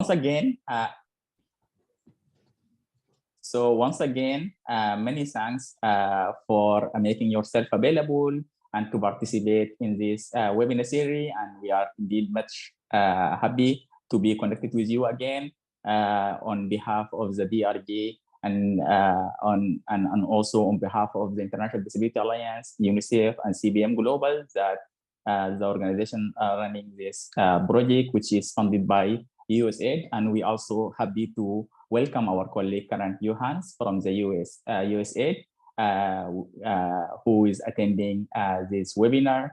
again, many thanks for making yourself available and to participate in this webinar series. And we are indeed much happy to be connected with you again on behalf of the DRG and also on behalf of the International Disability Alliance, UNICEF, and CBM Global, that the organization running this project, which is funded by USAID. And we also happy to welcome our colleague Karen Johans from the USAID, who is attending this webinar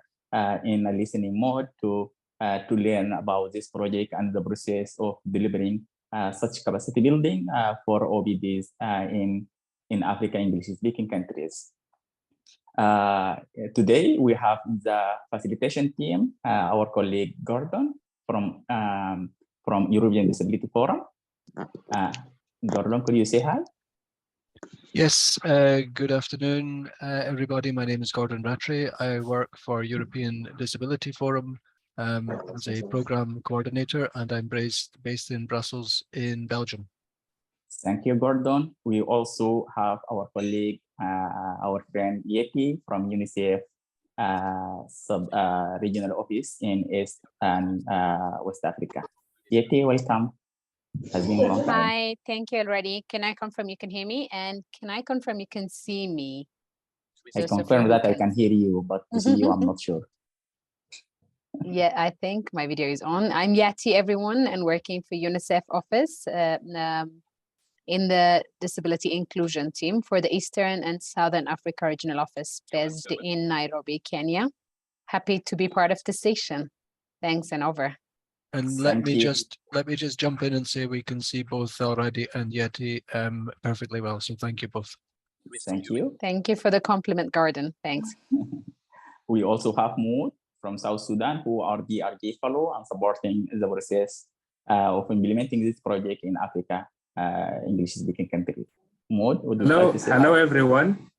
in a listening mode to learn about this project and the process of delivering such capacity building for OPDs in Africa English-speaking countries. Today we have the facilitation team, our colleague Gordon from European Disability Forum. Gordon, could you say hi? Yes, good afternoon, everybody. My name is Gordon Rattray. I work for European Disability Forum as a program coordinator, and I'm based in Brussels in Belgium. Thank you, Gordon. We also have our colleague, our friend Yeti from UNICEF regional office in East and West Africa. Yeti, welcome. Has been a long time. Hi, thank you already. Can I confirm you can hear me? And can I confirm you can see me? I confirm that I can hear you, but to see you, I'm not sure. Yeah, I think my video is on. I'm Yati, everyone, and working for UNICEF office in the Disability Inclusion team for the Eastern and Southern Africa Regional Office based in Nairobi, Kenya. Happy to be part of the session. Thanks, and over. And let me just jump in and say we can see both already and Yeti perfectly well. So thank you both. Thank you. Thank you for the compliment, Gordon. Thanks. We also have Mood from South Sudan, who are DRG fellow and supporting the process of implementing this project in Africa, English-speaking country. Mood, would you like to say hello, everyone.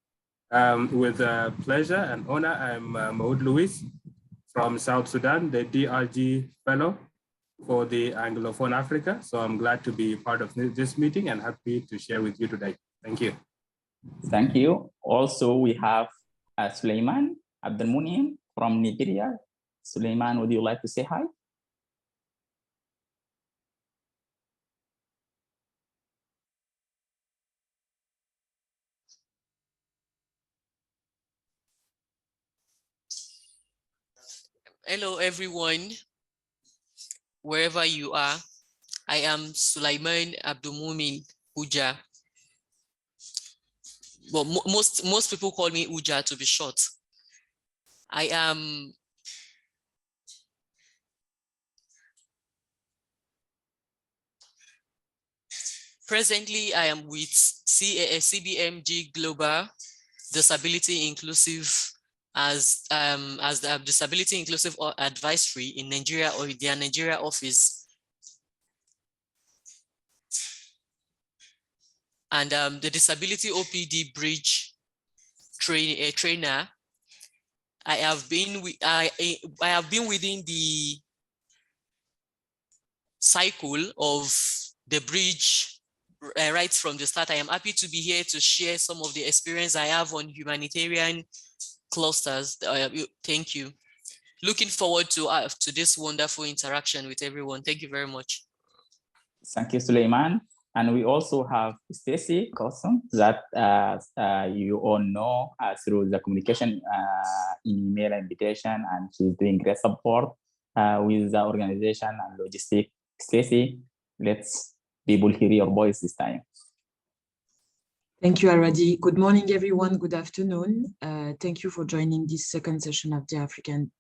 With pleasure and honor, I'm Maud Louis from South Sudan, the DRG fellow for the Anglophone Africa. So I'm glad to be part of this meeting and happy to share with you today. Thank you. Thank you. Also, we have Suleiman Abdelmunim from Nigeria. Suleiman, would you like to say hi? Hello, everyone. Wherever you are, I am Sulaiman Abdulmumin Uja. Well, most people call me Uja to be short. I am presently I am with CBMG Global Disability Inclusive as the Disability Inclusive Advisory in Nigeria, or their Nigeria office. And the Disability OPD Bridge trainer. I have been within the cycle of the bridge right from the start. I am happy to be here to share some of the experience I have on humanitarian clusters. Thank you. Looking forward to this wonderful interaction with everyone. Thank you very much. Thank you, Suleiman. And we also have Stacy Carson that you all know through the communication email invitation, and she's doing great support with the organization and logistics. Stacy, let's people hear your voice this time. Thank you, Aradi. Good morning, everyone. Good afternoon. Thank you for joining this second session of the African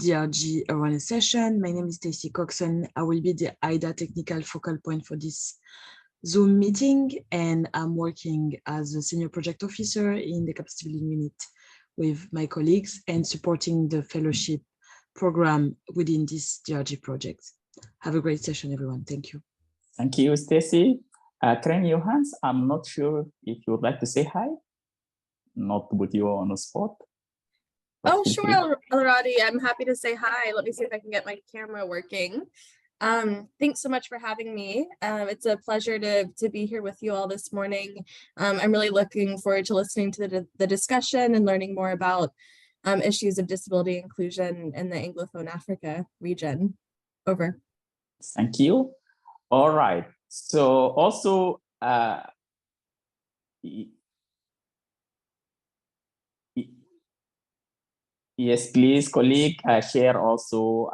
DRG awareness session. My name is Stacey Coxon. I will be the IDA technical focal point for this Zoom meeting, and I'm working as a senior project officer in the capacity building unit with my colleagues and supporting the fellowship program within this DRG project. Have a great session, everyone. Thank you. Thank you, Stacy. Karen Johans, I'm not sure if you would like to say hi, not to put you on the spot. Oh, sure, Alradi. I'm happy to say hi. Let me see if I can get my camera working. Thanks so much for having me. It's a pleasure to be here with you all this morning. I'm really looking forward to listening to the discussion and learning more about issues of disability inclusion in the Anglophone Africa region. Over. Thank you. All right. So also, yes, please, colleague, share also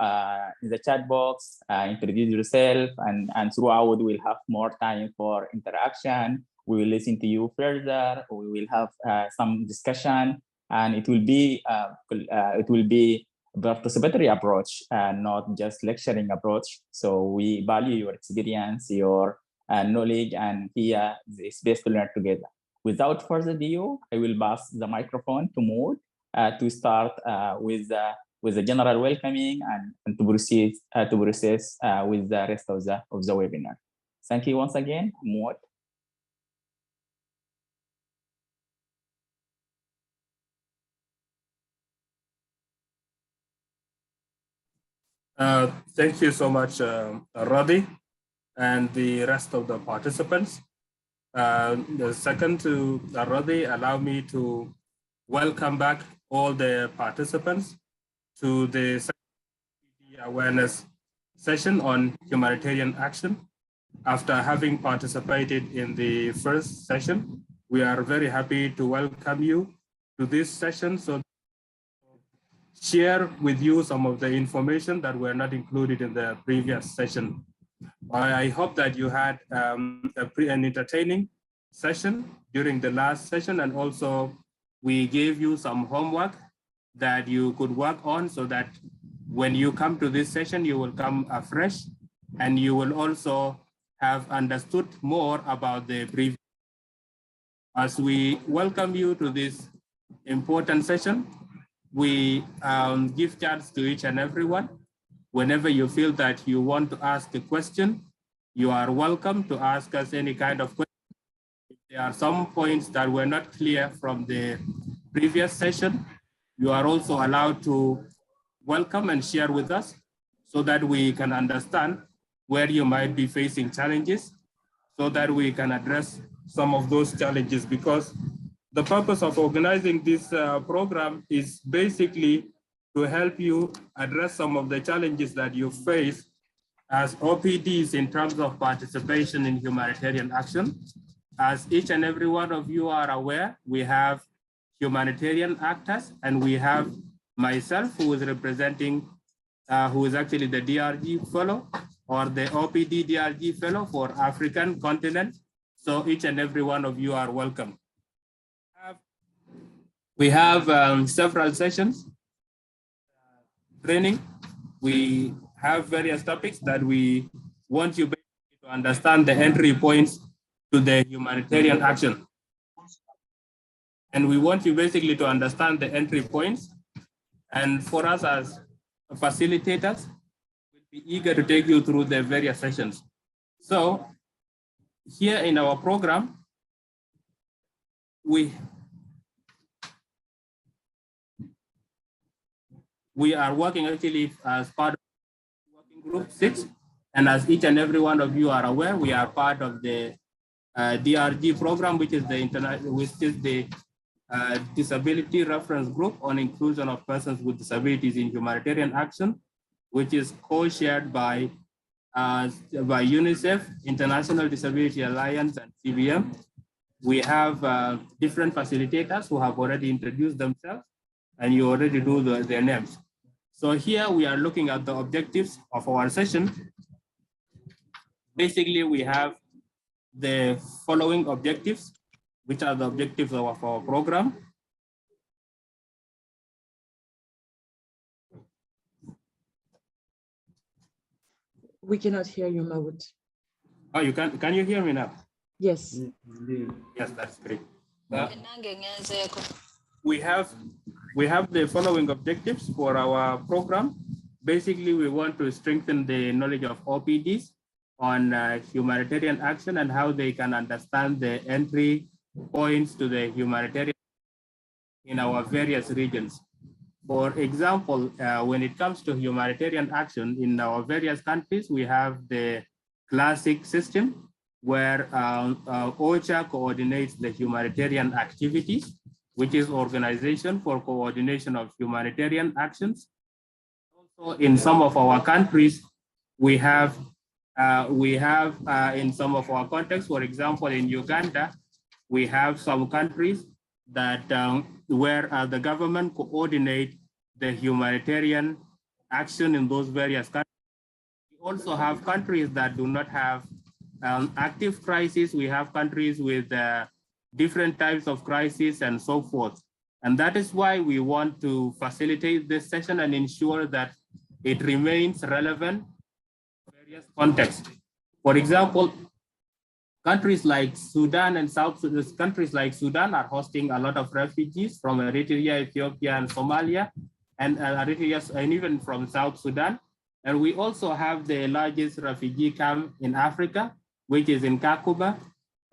in the chat box, introduce yourself, and throughout we'll have more time for interaction. We will listen to you further. We will have some discussion, and it will be participatory approach, not just lecturing approach. So we value your experience, your knowledge, and here the space to learn together. Without further ado, I will pass the microphone to Maud to start with the general welcoming and to proceed with the rest of the webinar. Thank you once again, Maud. Thank you so much, Roddy, and the rest of the participants. The second to Roddy, allow me to welcome back all the participants to the awareness session on humanitarian action. After having participated in the first session, we are very happy to welcome you to this session so share with you some of the information that were not included in the previous session. I hope that you had an entertaining session during the last session, and also we gave you some homework that you could work on so that when you come to this session, you will come afresh and you will also have understood more about the previous. As we welcome you to this important session, we give chance to each and everyone. Whenever you feel that you want to ask a question, you are welcome to ask us any kind of question. If there are some points that were not clear from the previous session, you are also allowed to welcome and share with us so that we can understand where you might be facing challenges so that we can address some of those challenges, because the purpose of organizing this program is basically to help you address some of the challenges that you face as OPDs in terms of participation in humanitarian action. As each and every one of you are aware, we have humanitarian actors, and we have myself, who is representing, who is actually the DRG fellow or the OPD DRG fellow for African continent. So each and every one of you are welcome. We have several sessions, training. We have various topics that we want you to understand the entry points to the humanitarian action. And we want you basically to understand the entry points. And for us as facilitators, we'll be eager to take you through the various sessions. So here in our program, we are working actually as part of working group 6. And as each and every one of you are aware, we are part of the DRG program, which is the Disability Reference Group on Inclusion of Persons with Disabilities in Humanitarian Action, which is co-shared by UNICEF, International Disability Alliance, and CBM. We have different facilitators who have already introduced themselves, and you already do their names. So here we are looking at the objectives of our session. Basically, we have the following objectives, which are the objectives of our program. We cannot hear you, Maud. Oh, you can you hear me now? Yes. Yes, that's great. We have the following objectives for our program. Basically, we want to strengthen the knowledge of OPDs on humanitarian action and how they can understand the entry points to the humanitarian in our various regions. For example, when it comes to humanitarian action in our various countries, we have the classic system where OCHA coordinates the humanitarian activities, which is Organization for Coordination of Humanitarian Actions. Also, in some of our countries, we have in some of our contexts, for example, in Uganda, we have some countries that where the government coordinate the humanitarian action in those various countries. We also have countries that do not have active crises. We have countries with different types of crises and so forth. And that is why we want to facilitate this session and ensure that it remains relevant in various contexts. For example, countries like Sudan and South Sudan, countries like Sudan are hosting a lot of refugees from Eritrea, Ethiopia, and Somalia, and Eritrea, and even from South Sudan. And we also have the largest refugee camp in Africa, which is in Kakuma,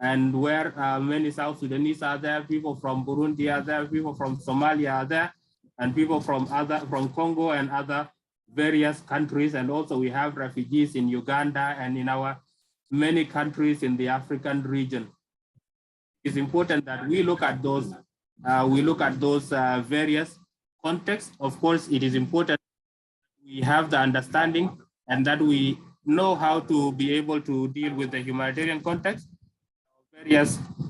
and where many South Sudanese are there, people from Burundi are there, people from Somalia are there, and people from Congo and other various countries. And also we have refugees in Uganda and in our many countries in the African region. It's important that we look at those various contexts. Of course, it is important we have the understanding and that we know how to be able to deal with the humanitarian context,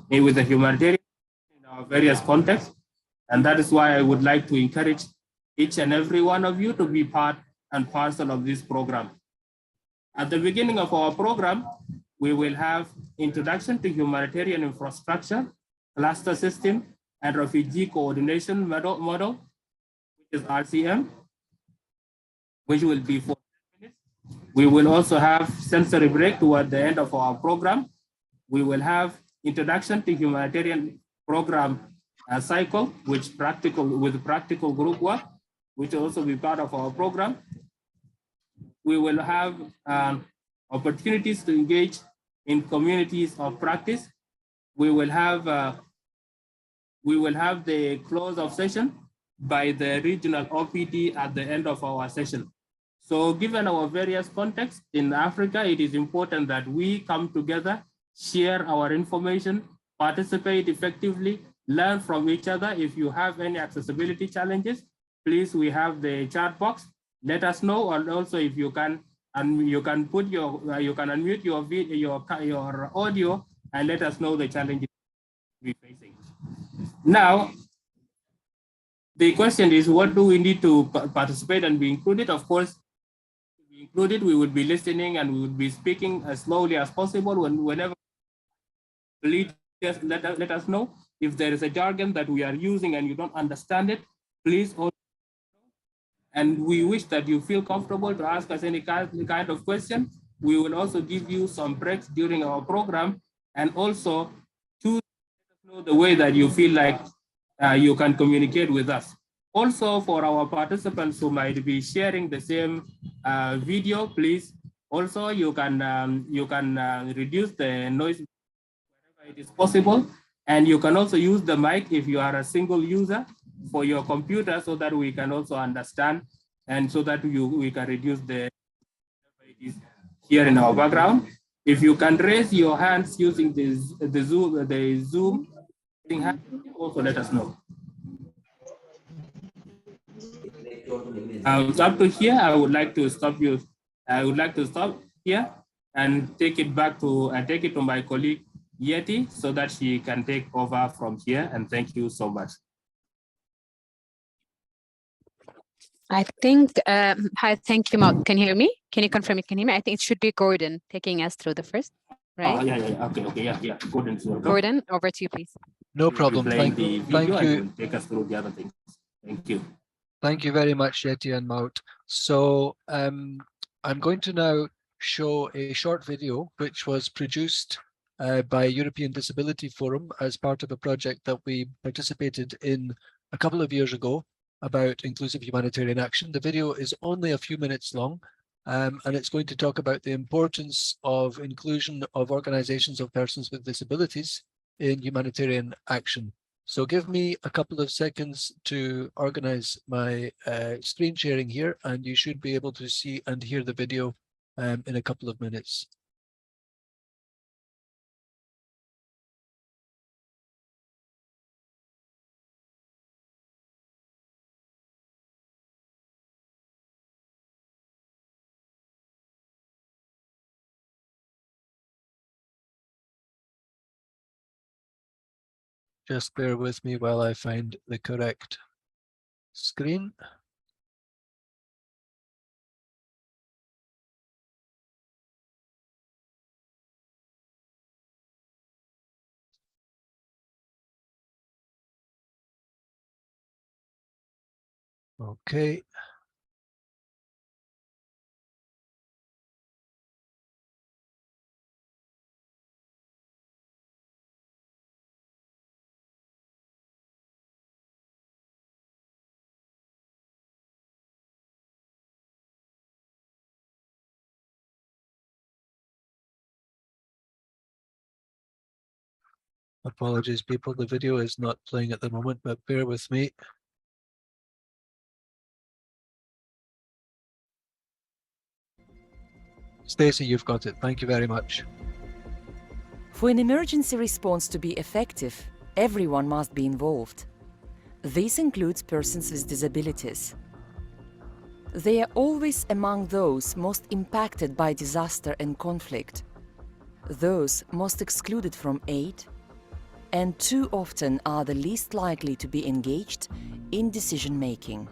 with the humanitarian in our various contexts. And that is why I would like to encourage each and every one of you to be part and parcel of this program. At the beginning of our program, we will have introduction to humanitarian infrastructure, cluster system, and refugee coordination model, which is RCM, which will be 4 minutes. We will also have sensory break toward the end of our program. We will have introduction to humanitarian program cycle, with practical group work, which will also be part of our program. We will have opportunities to engage in communities of practice. We will have the close of session by the regional OPD at the end of our session. So given our various contexts in Africa, it is important that we come together, share our information, participate effectively, learn from each other. If you have any accessibility challenges, please, we have the chat box. Let us know, and also if you can, and you can put your, you can unmute your video, your audio, and let us know the challenges we're facing. Now, the question is, what do we need to participate and be included? Of course, to be included, we would be listening and we would be speaking as slowly as possible. Whenever, please just let us know if there is a jargon that we are using and you don't understand it. Please also. And we wish that you feel comfortable to ask us any kind of question. We will also give you some breaks during our program, and also to let us know the way that you feel like you can communicate with us. Also, for our participants who might be sharing the same video, please, also you can reduce the noise wherever it is possible. And you can also use the mic if you are a single user for your computer, so that we can also understand, and so that we can reduce the here in our background. If you can raise your hands using the Zoom hand, also let us know. Up to here, I would like to stop you. I would like to stop here and take it back to my colleague Yeti, so that she can take over from here. And thank you so much. I think, hi, thank you, Maud. Can you hear me? Can you confirm you can hear me? I think it should be Gordon taking us through the first, right? Oh, yeah, okay, yeah. Gordon, over to you, please. No problem. Thank you. Take us through the other things. Thank you. Thank you very much, Yeti and Maud. So I'm going to now show a short video which was produced by European Disability Forum as part of a project that we participated in a couple of years ago about inclusive humanitarian action. The video is only a few minutes long, and it's going to talk about the importance of inclusion of organizations of persons with disabilities in humanitarian action. So give me a couple of seconds to organize my screen sharing here, and you should be able to see and hear the video in a couple of minutes. Just bear with me while I find the correct screen. Okay. Apologies, people. The video is not playing at the moment, but bear with me. Stacey, you've got it. Thank you very much. For an emergency response to be effective, everyone must be involved. This includes persons with disabilities. They are always among those most impacted by disaster and conflict, those most excluded from aid, and too often are the least likely to be engaged in decision-making.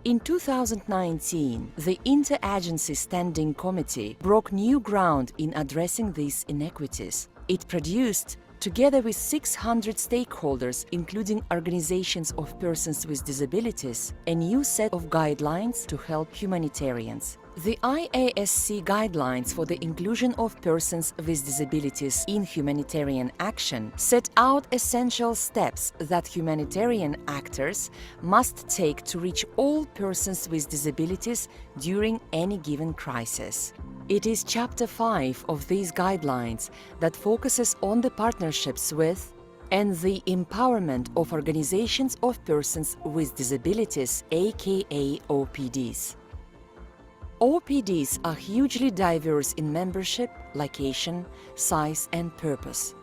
In 2019, the Interagency Standing Committee broke new ground in addressing these inequities. It produced, together with 600 stakeholders, including organizations of persons with disabilities, a new set of guidelines to help humanitarians. The IASC guidelines for the inclusion of persons with disabilities in humanitarian action set out essential steps that humanitarian actors must take to reach all persons with disabilities during any given crisis. It is Chapter 5 of these guidelines that focuses on the partnerships with and the empowerment of organizations of persons with disabilities, aka OPDs. OPDs are hugely diverse in membership, location, size, and purpose.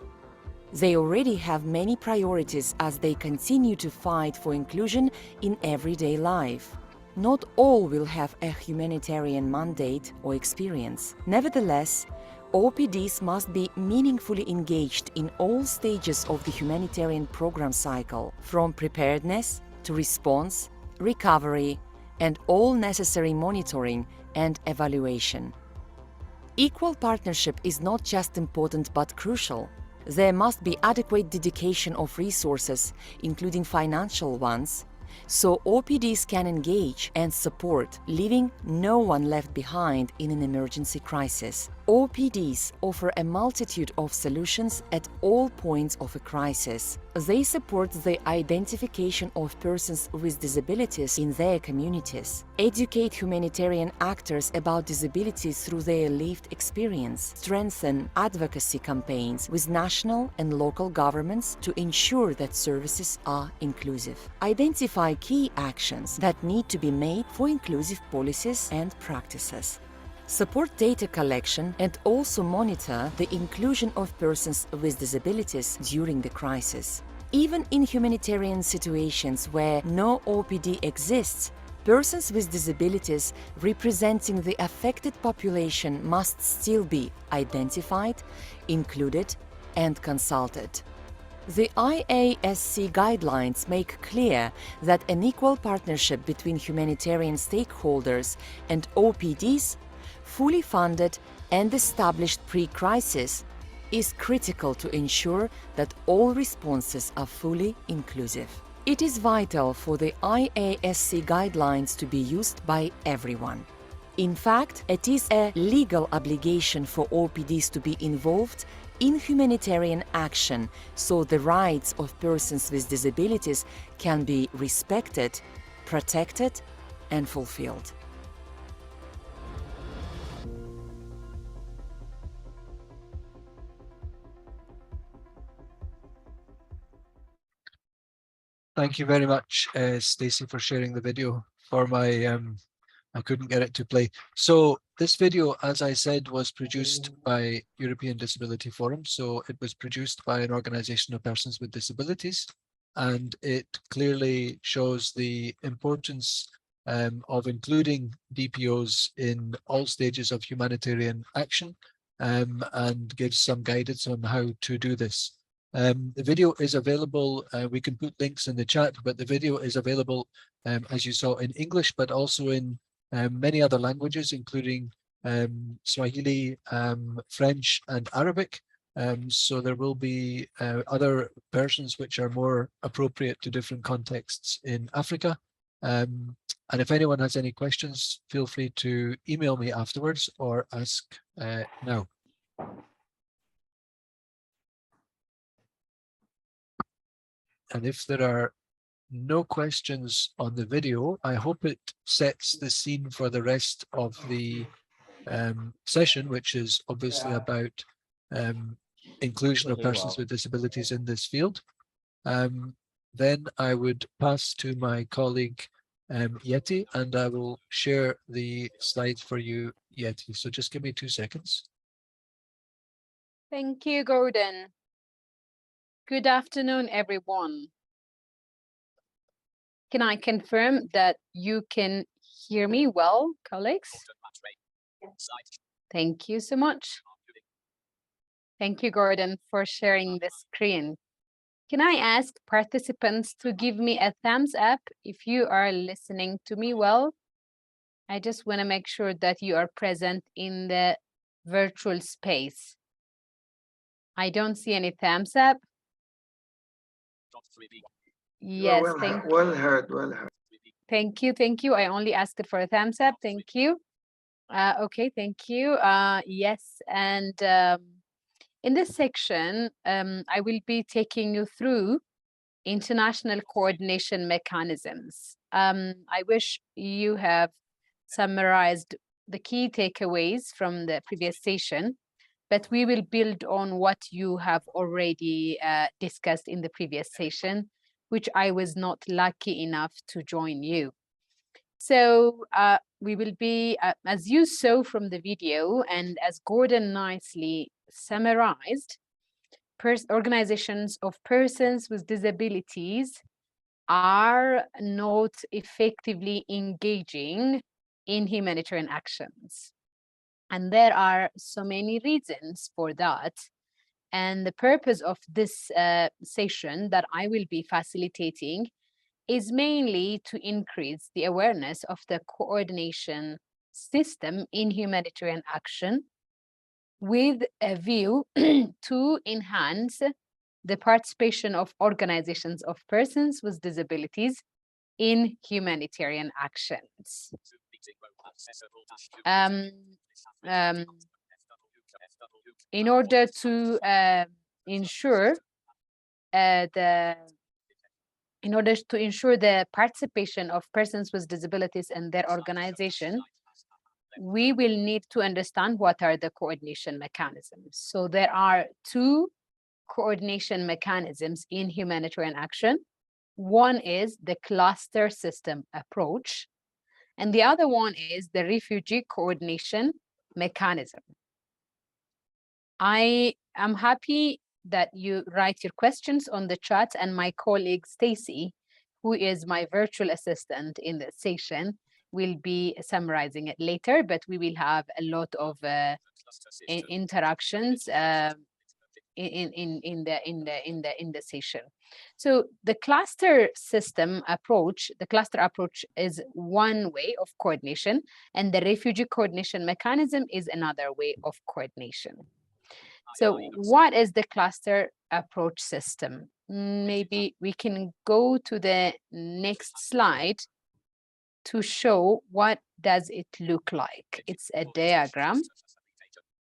They already have many priorities as they continue to fight for inclusion in everyday life. Not all will have a humanitarian mandate or experience. Nevertheless, OPDs must be meaningfully engaged in all stages of the humanitarian program cycle, from preparedness to response, recovery, and all necessary monitoring and evaluation. Equal partnership is not just important but crucial. There must be adequate dedication of resources, including financial ones, so OPDs can engage and support, leaving no one left behind in an emergency crisis. OPDs offer a multitude of solutions at all points of a crisis. They support the identification of persons with disabilities in their communities, educate humanitarian actors about disabilities through their lived experience, strengthen advocacy campaigns with national and local governments to ensure that services are inclusive, identify key actions that need to be made for inclusive policies and practices, support data collection and also monitor the inclusion of persons with disabilities during the crisis. Even in humanitarian situations where no OPD exists, persons with disabilities representing the affected population must still be identified, included, and consulted. The IASC guidelines make clear that an equal partnership between humanitarian stakeholders and OPDs, fully funded and established pre-crisis, is critical to ensure that all responses are fully inclusive. It is vital for the IASC guidelines to be used by everyone. In fact, it is a legal obligation for OPDs to be involved in humanitarian action so the rights of persons with disabilities can be respected, protected, and fulfilled. Thank you very much, Stacey, for sharing the video for my, I couldn't get it to play. So this video, as I said, was produced by European Disability Forum. So it was produced by an organization of persons with disabilities, and it clearly shows the importance of including DPOs in all stages of humanitarian action, and gives some guidance on how to do this. The video is available. We can put links in the chat, but the video is available, as you saw, in English, but also in many other languages, including Swahili, French, and Arabic. So there will be other versions which are more appropriate to different contexts in Africa. And if anyone has any questions, feel free to email me afterwards or ask now. And if there are no questions on the video, I hope it sets the scene for the rest of the session, which is obviously about inclusion of persons with disabilities in this field. Then I would pass to my colleague Yeti, and I will share the slides for you, Yeti. So just give me 2 seconds. Thank you, Gordon. Good afternoon, everyone. Can I confirm that you can hear me well, colleagues? Thank you so much. Thank you, Gordon, for sharing the screen. Can I ask participants to give me a thumbs up if you are listening to me well? I just want to make sure that you are present in the virtual space. I don't see any thumbs up. Yes, well heard. Thank you. I only asked for a thumbs up. Thank you. Okay, thank you. Yes, and in this section, I will be taking you through international coordination mechanisms. I wish you have summarized the key takeaways from the previous session, but we will build on what you have already discussed in the previous session, which I was not lucky enough to join you. So we will be, as you saw from the video and as Gordon nicely summarized, organizations of persons with disabilities are not effectively engaging in humanitarian actions. And there are so many reasons for that. And the purpose of this session that I will be facilitating is mainly to increase the awareness of the coordination system in humanitarian action with a view to enhance the participation of organizations of persons with disabilities in humanitarian actions. In order to ensure the participation of persons with disabilities in their organization, we will need to understand what are the coordination mechanisms. So there are 2 coordination mechanisms in humanitarian action. One is the cluster system approach, and the other one is the refugee coordination mechanism. I am happy that you write your questions on the chat, and my colleague Stacey, who is my virtual assistant in the session, will be summarizing it later, but we will have a lot of interactions in the session. So the cluster system approach, the cluster approach is one way of coordination, and the refugee coordination mechanism is another way of coordination. So what is the cluster approach system? Maybe we can go to the next slide to show what does it look like. It's a diagram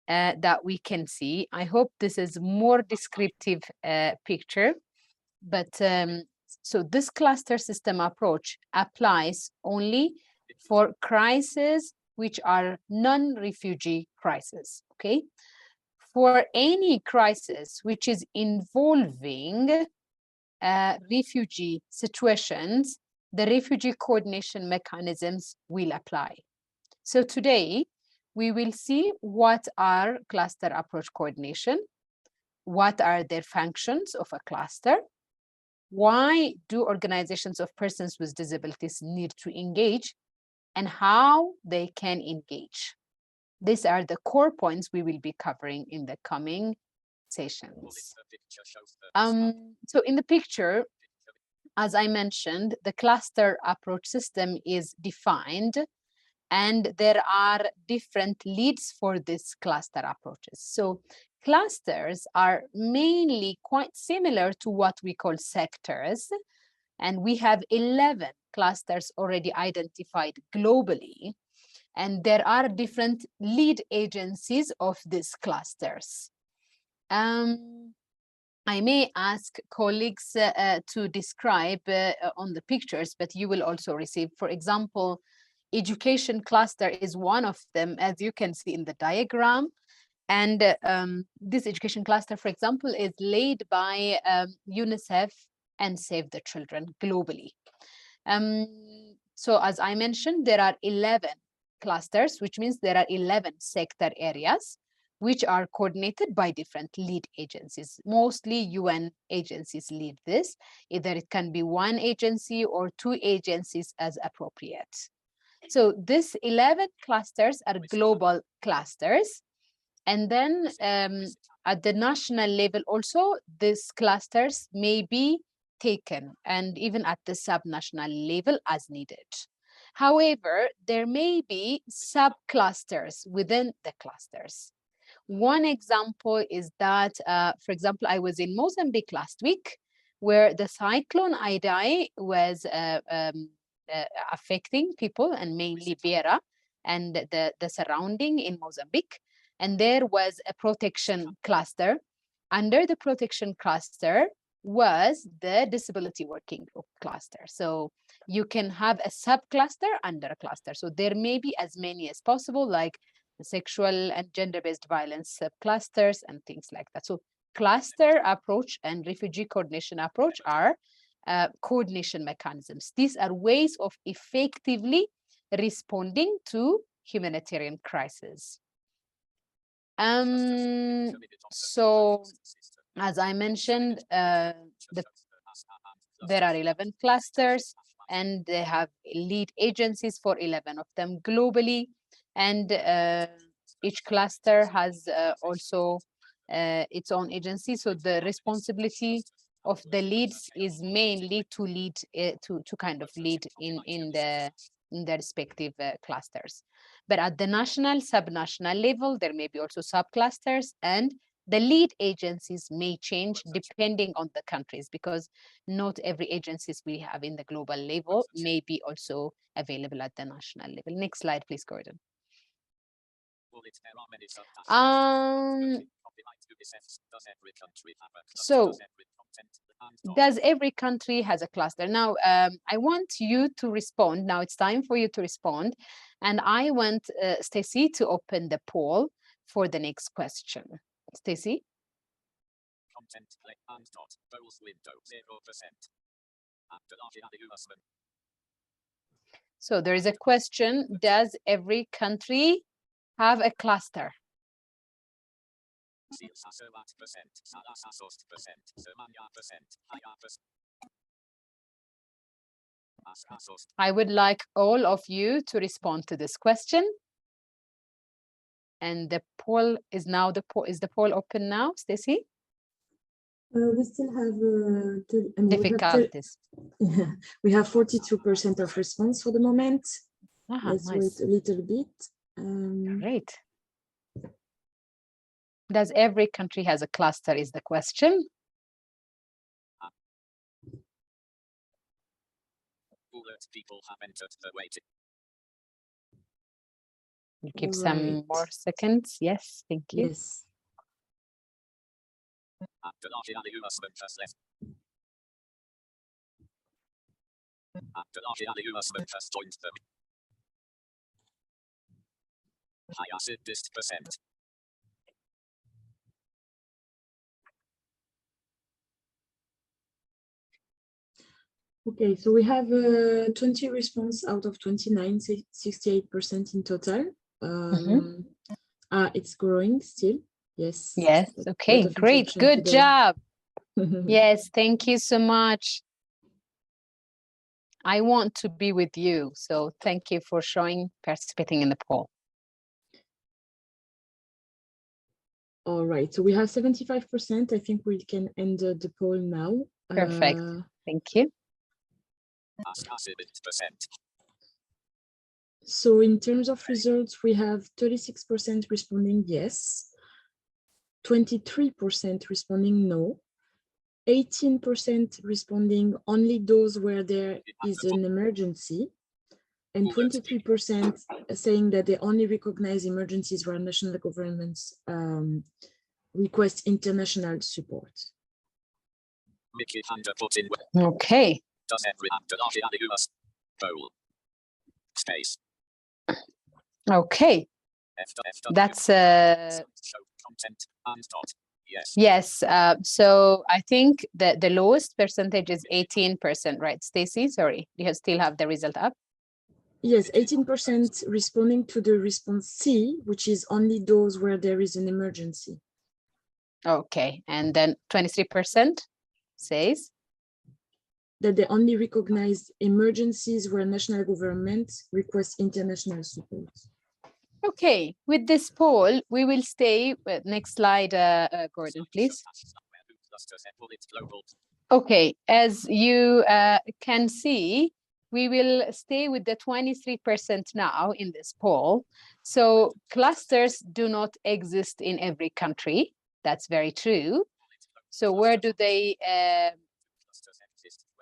that we can see. I hope this is more descriptive picture, but so this cluster system approach applies only for crises which are non-refugee crises, okay? For any crisis which is involving refugee situations, the refugee coordination mechanisms will apply. So today, we will see what are cluster approach coordination, what are their functions of a cluster, why do organizations of persons with disabilities need to engage, and how they can engage. These are the core points we will be covering in the coming sessions. So in the picture, as I mentioned, the cluster approach system is defined, and there are different leads for this cluster approaches. So clusters are mainly quite similar to what we call sectors, and we have 11 clusters already identified globally, and there are different lead agencies of these clusters. I may ask colleagues to describe on the pictures, but you will also receive, for example, education cluster is one of them, as you can see in the diagram. And this education cluster, for example, is led by UNICEF and Save the Children globally. So as I mentioned, there are 11 clusters, which means there are 11 sector areas, which are coordinated by different lead agencies. Mostly UN agencies lead this. Either it can be one agency or two agencies as appropriate. So these 11 clusters are global clusters. And then at the national level also, these clusters may be taken, and even at the subnational level as needed. However, there may be sub-clusters within the clusters. One example is that, for example, I was in Mozambique last week, where the cyclone Idai was affecting people, and mainly Beira and the surrounding in Mozambique. And there was a protection cluster. Under the protection cluster was the disability working group cluster. So you can have a sub-cluster under a cluster. So there may be as many as possible, like sexual and gender-based violence subclusters and things like that. So cluster approach and refugee coordination approach are coordination mechanisms. These are ways of effectively responding to humanitarian crises. So as I mentioned, there are 11 clusters, and they have lead agencies for 11 of them globally. And each cluster has also its own agency. So the responsibility of the leads is mainly to lead, to kind of lead in the respective clusters. But at the national, subnational level, there may be also subclusters, and the lead agencies may change depending on the countries, because not every agencies we have in the global level may be also available at the national level. Next slide, please, Gordon. So, does every country has a cluster? Now, I want you to respond. Now it's time for you to respond. And I want Stacy to open the poll for the next question. Stacy? So there is a question, does every country have a cluster? I would like all of you to respond to this question. And the poll is now, is the poll open now, Stacy? We still have difficulties. We have 42% of response for the moment. Let's nice. wait a little bit. Great. Does every country has a cluster is the question. People have entered the waiting. We'll give some more seconds. Yes, thank you. Yes. Has joined them. Percent. Okay, so we have 20 response out of 29, 68% in total. It's growing still. Yes. Yes. Okay, great. Good job. Yes, thank you so much. I want to be with you. So thank you for participating in the poll. All right, so we have 75%. I think we can end the poll now. Perfect. Thank you. So in terms of results, we have 36% responding yes, 23% responding no, 18% responding only those where there is an emergency, and 23% saying that they only recognize emergencies where national governments request international support. Okay. Okay. That's yes. So I think that the lowest percentage is 18%, right, Stacy? Sorry, you still have the result up? Yes, 18% responding to the response C, which is only those where there is an emergency. Okay, and then 23% says that they only recognize emergencies where national government requests international support. Okay, with this poll, we will stay with next slide, Gordon, please. Okay, as you can see, we will stay with the 23% now in this poll. So clusters do not exist in every country. That's very true. So where do they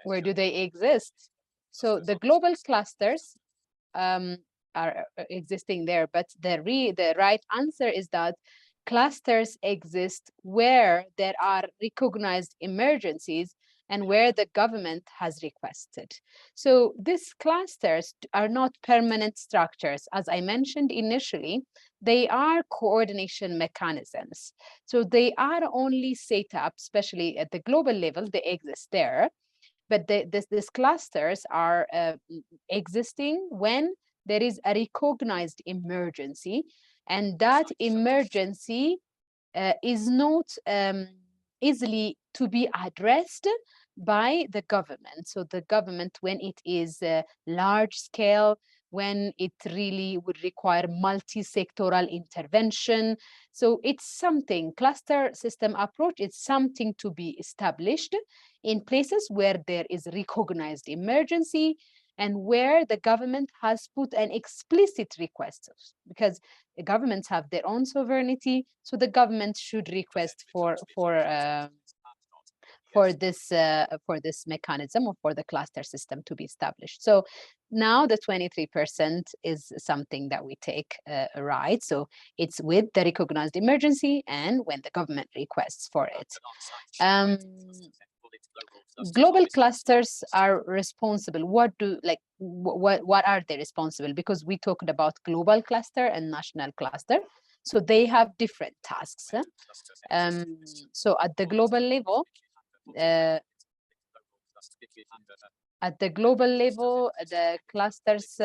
exist? So the global clusters are existing there, but the right answer is that clusters exist where there are recognized emergencies and where the government has requested. So these clusters are not permanent structures. As I mentioned initially, they are coordination mechanisms. So they are only set up, especially at the global level, they exist there. But these clusters are existing when there is a recognized emergency, and that emergency is not easily to be addressed by the government. So the government, when it is large scale, when it really would require multi-sectoral intervention. So it's something, cluster system approach, it's something to be established in places where there is recognized emergency and where the government has put an explicit request, because the governments have their own sovereignty, so the government should request for this mechanism or for the cluster system to be established. So now the 23% is something that we take right. So it's with the recognized emergency and when the government requests for it. Global clusters are responsible. What are they responsible? Because we talked about global cluster and national cluster. So they have different tasks. So at the global level, the clusters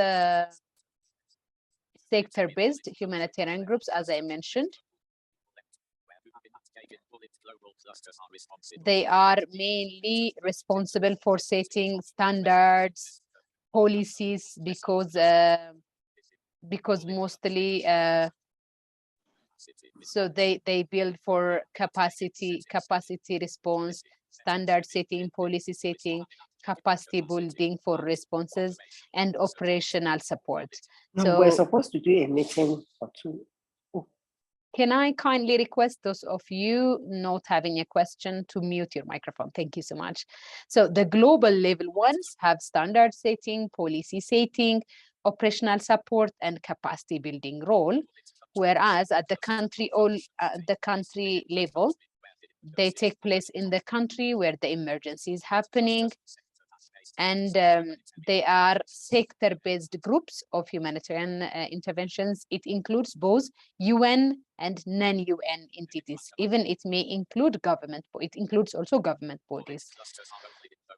sector-based humanitarian groups, as I mentioned, they are mainly responsible for setting standards, policies, because mostly so they build for capacity response, standard setting, policy setting, capacity building for responses, and operational support. No, so we're supposed to do a meeting for 2. Can I kindly request those of you not having a question to mute your microphone? Thank you so much. So the global level ones have standard setting, policy setting, operational support, and capacity building role. Whereas at the country level, they take place in the country where the emergency is happening. And they are sector-based groups of humanitarian interventions. It includes both UN and non-UN entities. Even it may include government, it includes also government bodies.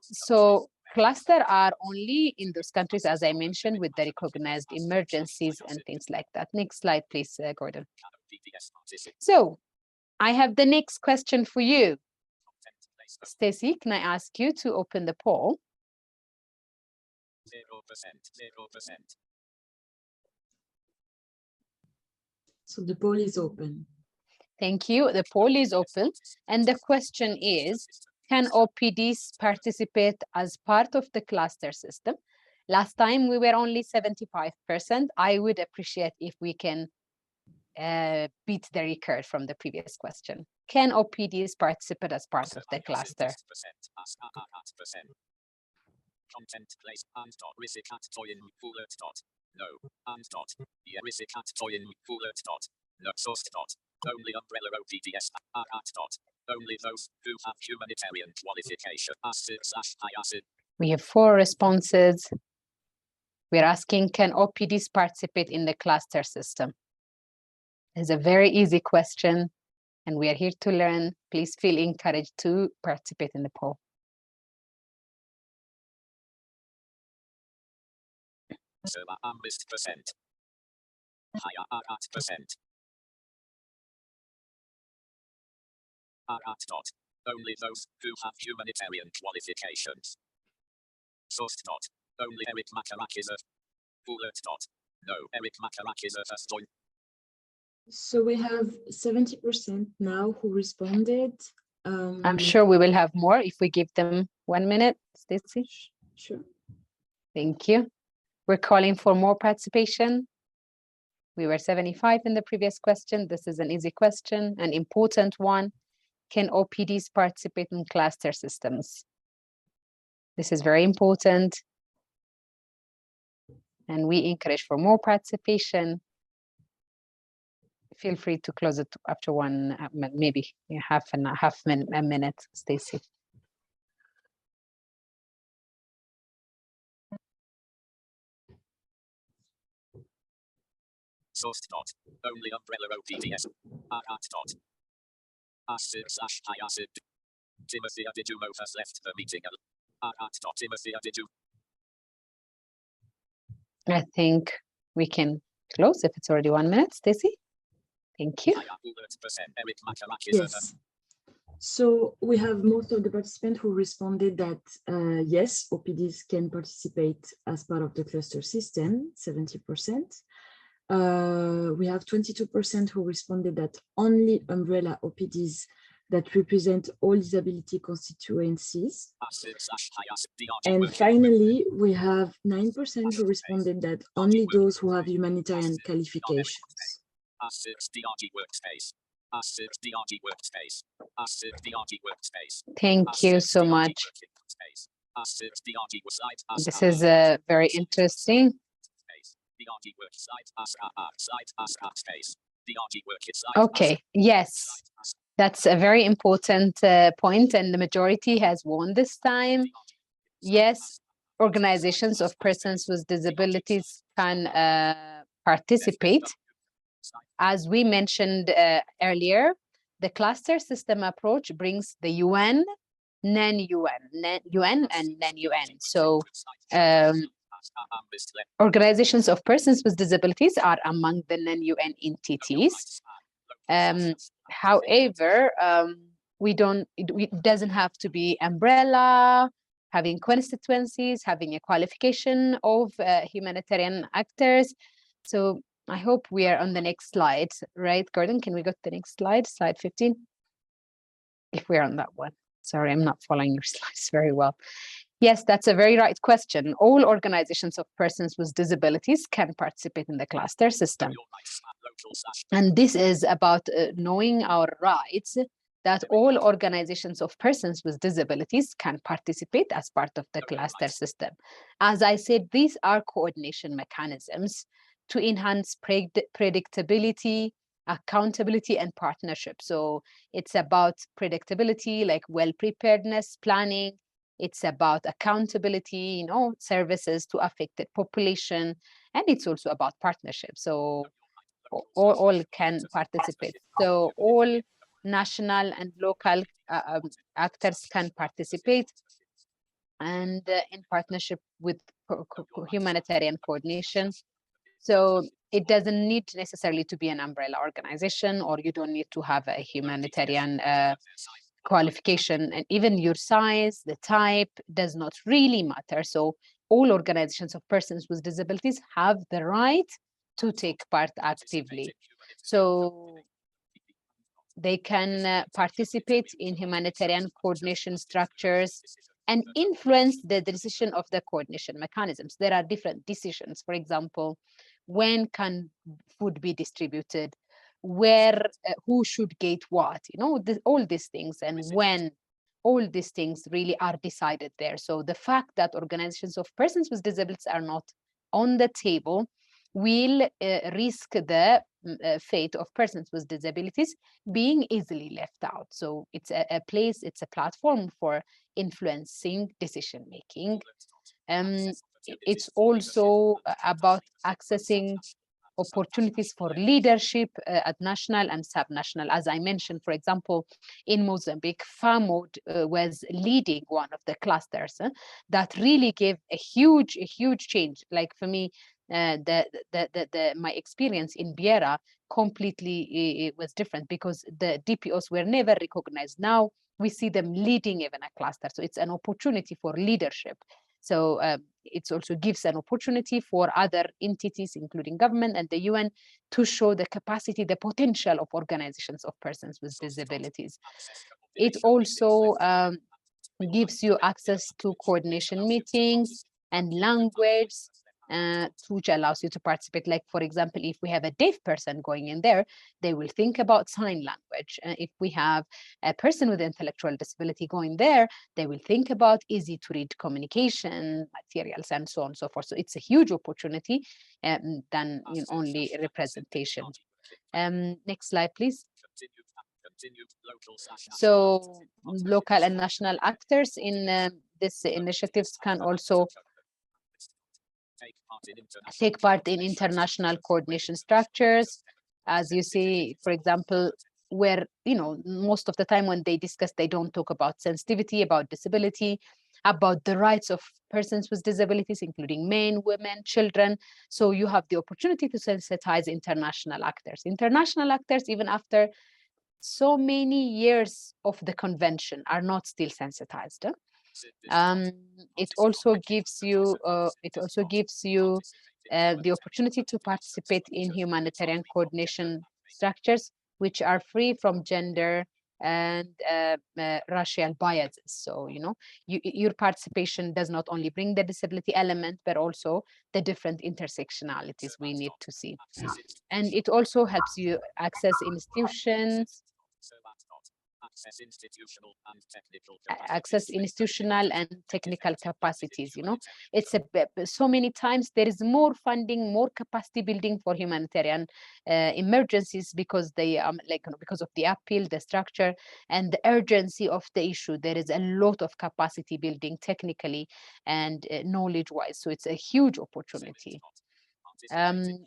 So cluster are only in those countries, as I mentioned, with the recognized emergencies and things like that. Next slide, please, Gordon. So I have the next question for you. Stacy, can I ask you to open the poll? 0%, 0%. So the poll is open. Thank you. The poll is open. And the question is, can OPDs participate as part of the cluster system? Last time we were only 75%. I would appreciate if we can beat the record from the previous question. Can OPDs participate as part of the cluster? Content place and dot risicat toyin fullet dot no and dot yeah risicat toyin fullet dot no source dot only umbrella OPDs are at dot only those who have humanitarian qualification acid. We have 4 responses. We're asking, can OPDs participate in the cluster system? It's a very easy question, and we are here to learn. Please feel encouraged to participate in the poll. So percent. Higher at percent. Are at dot. Only those who have humanitarian qualifications. Source dot. Only Eric Makarak is a bullet dot. No, Eric Makarak is a first join. So we have 70% now who responded. I'm sure we will have more if we give them 1 minute, Stacey. Sure. Thank you. We're calling for more participation. We were 75 in the previous question. This is an easy question, an important one. Can OPDs participate in cluster systems? This is very important. And we encourage for more participation. Feel free to close it after one, maybe half a minute, Stacey. Source dot. Only umbrella OPDs. Are at dot. Acid slash high acid. Timothy Adijumo has left the meeting. Are at dot. Timothy Adijumo. I think we can close if it's already 1 minute, Stacey. Thank you. Yes. So we have most of the participants who responded that yes, OPDs can participate as part of the cluster system, 70%. We have 22% who responded that only umbrella OPDs that represent all disability constituencies. And finally, we have 9% who responded that only those who have humanitarian qualifications. Thank you so much. This is very interesting. Okay, yes, that's a very important point, and the majority has won this time. Yes, organizations of persons with disabilities can participate. As we mentioned earlier, the cluster system approach brings the UN, UN and non-UN. So organizations of persons with disabilities are among the non-UN entities. However, it doesn't have to be umbrella, having constituencies, having a qualification of humanitarian actors. So I hope we are on the next slide, right, Gordon? Can we go to the next slide, slide 15? If we're on that one. Sorry, I'm not following your slides very well. Yes, that's a very right question. All organizations of persons with disabilities can participate in the cluster system. And this is about knowing our rights, that all organizations of persons with disabilities can participate as part of the cluster system. As I said, these are coordination mechanisms to enhance predictability, accountability, and partnership. So it's about predictability, like well-preparedness, planning. It's about accountability, services to affected population, and it's also about partnership. So all can participate. So all national and local actors can participate. and in partnership with humanitarian coordination. So it doesn't need necessarily to be an umbrella organization, or you don't need to have a humanitarian qualification, and even your size, the type does not really matter. So all organizations of persons with disabilities have the right to take part actively. So they can participate in humanitarian coordination structures and influence the decision of the coordination mechanisms. There are different decisions. For example, when can food be distributed? Where, who should get what? You know, all these things, and when all these things really are decided there. So the fact that organizations of persons with disabilities are not on the table will risk the fate of persons with disabilities being easily left out. So it's a place, it's a platform for influencing decision making. It's also about accessing opportunities for leadership at national and subnational. As I mentioned, for example, in Mozambique, FAMOD was leading one of the clusters that really gave a huge change. Like for me, my experience in Biera completely it was different, because the DPOs were never recognized. Now we see them leading even a cluster. So it's an opportunity for leadership. So it also gives an opportunity for other entities, including government and the UN, to show the capacity, the potential of organizations of persons with disabilities. It also gives you access to coordination meetings and language, which allows you to participate. Like, for example, if we have a deaf person going in there, they will think about sign language. If we have a person with intellectual disability going there, they will think about easy to read communication materials and so on and so forth. So it's a huge opportunity than only representation. Next slide, please. So local and national actors in these initiatives can also take part in international coordination structures. As you see, for example, where, most of the time when they discuss, they don't talk about sensitivity, about disability, about the rights of persons with disabilities, including men, women, children. So you have the opportunity to sensitize international actors. International actors, even after so many years of the convention, are not still sensitized. It also gives you the opportunity to participate in humanitarian coordination structures which are free from gender and racial biases. So your participation does not only bring the disability element, but also the different intersectionalities we need to see. And it also helps you access institutions, access institutional and technical capacities. It's so many times there is more funding, more capacity building for humanitarian emergencies, because they because of the appeal, the structure, and the urgency of the issue. There is a lot of capacity building technically and knowledge wise. So it's a huge opportunity.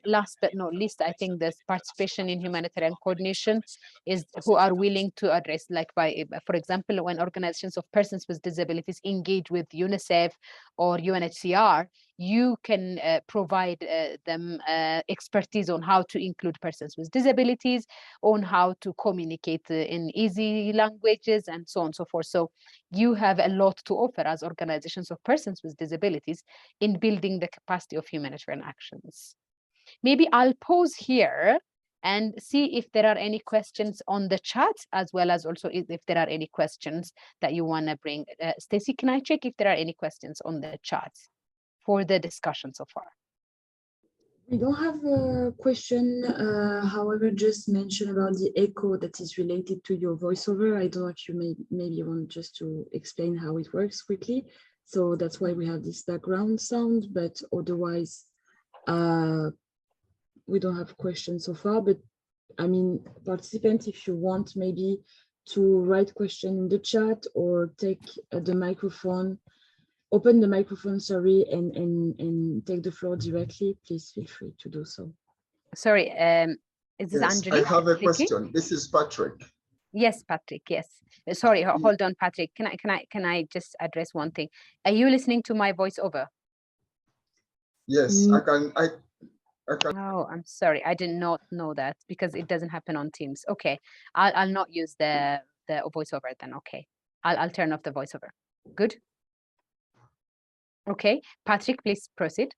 Last but not least, I think this participation in humanitarian coordination is who are willing to address, like for example, when organizations of persons with disabilities engage with UNICEF or UNHCR, you can provide them expertise on how to include persons with disabilities, on how to communicate in easy languages, and so on and so forth. So you have a lot to offer as organizations of persons with disabilities in building the capacity of humanitarian actions. Maybe I'll pause here and see if there are any questions on the chat, as well as also if there are any questions that you want to bring. Stacy, can I check if there are any questions on the chat for the discussion so far? We don't have a question, however, just mention about the echo that is related to your voiceover. I don't know if you maybe want just to explain how it works quickly. So that's why we have this background sound, but otherwise, we don't have questions so far. But I mean, participants, if you want maybe to write question in the chat or take the microphone, open the microphone, sorry, and take the floor directly, please feel free to do so. Sorry, is this yes, Angelique? I have a question. This is Patrick. Yes, Patrick. Yes. Sorry, hold on, Patrick. Can I just address one thing? Are you listening to my voiceover? Yes, I can. Oh, I'm sorry. I did not know that because it doesn't happen on Teams. Okay, I'll not use the voiceover then. Okay, I'll turn off the voiceover. Good. Okay, Patrick, please proceed.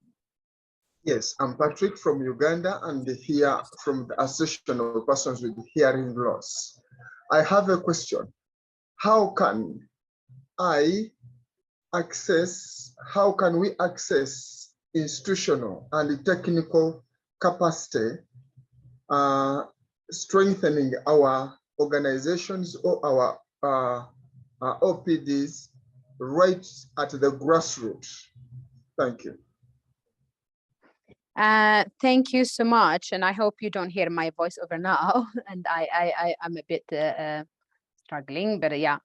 Yes, I'm Patrick from Uganda and here from the Association of Persons with Hearing Loss. I have a question. How can we access institutional and technical capacity, strengthening our organizations or our OPDs right at the grassroots? Thank you. Thank you so much, and I hope you don't hear my voiceover now. And I'm a bit struggling, but yeah.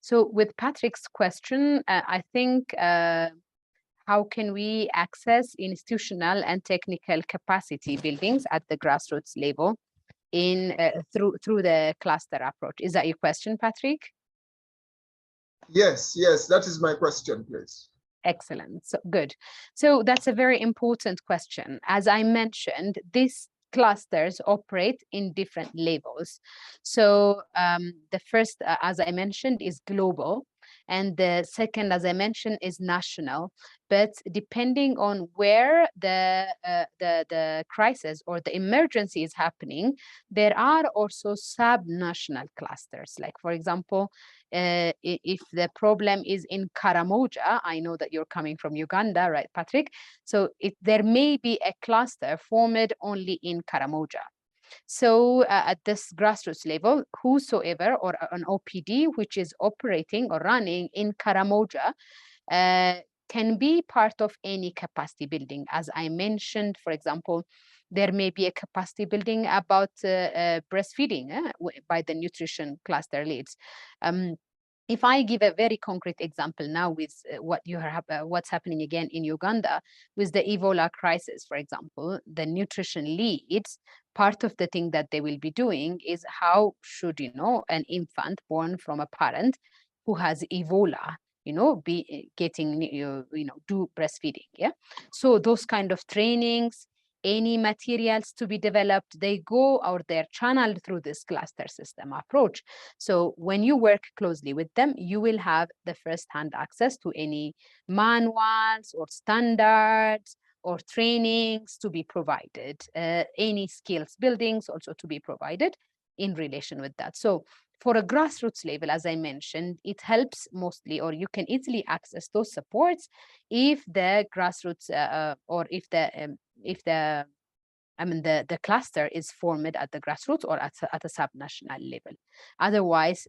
So with Patrick's question, I think how can we access institutional and technical capacity buildings at the grassroots level in through the cluster approach? Is that your question, Patrick? Yes, that is my question, please. Excellent. So good. So that's a very important question. As I mentioned, these clusters operate in different levels. So the first, as I mentioned, is global. And the second, as I mentioned, is national. But depending on where the crisis or the emergency is happening, there are also sub-national clusters. Like, for example, if the problem is in Karamoja, I know that you're coming from Uganda, right, Patrick? So there may be a cluster formed only in Karamoja. So at this grassroots level, whosoever or an OPD which is operating or running in Karamoja can be part of any capacity building. As I mentioned, for example, there may be a capacity building about breastfeeding by the nutrition cluster leads. If I give a very concrete example now with what's happening again in Uganda with the Ebola crisis, for example, the nutrition leads, part of the thing that they will be doing is how should, an infant born from a parent who has Ebola, be getting, do breastfeeding, yeah? So those kind of trainings, any materials to be developed, they go or they're channeled through this cluster system approach. So when you work closely with them, you will have the first-hand access to any manuals or standards or trainings to be provided, any skills buildings also to be provided in relation with that. So for a grassroots level, as I mentioned, it helps mostly, or you can easily access those supports if the grassroots or if the cluster is formed at the grassroots or at a subnational level. Otherwise,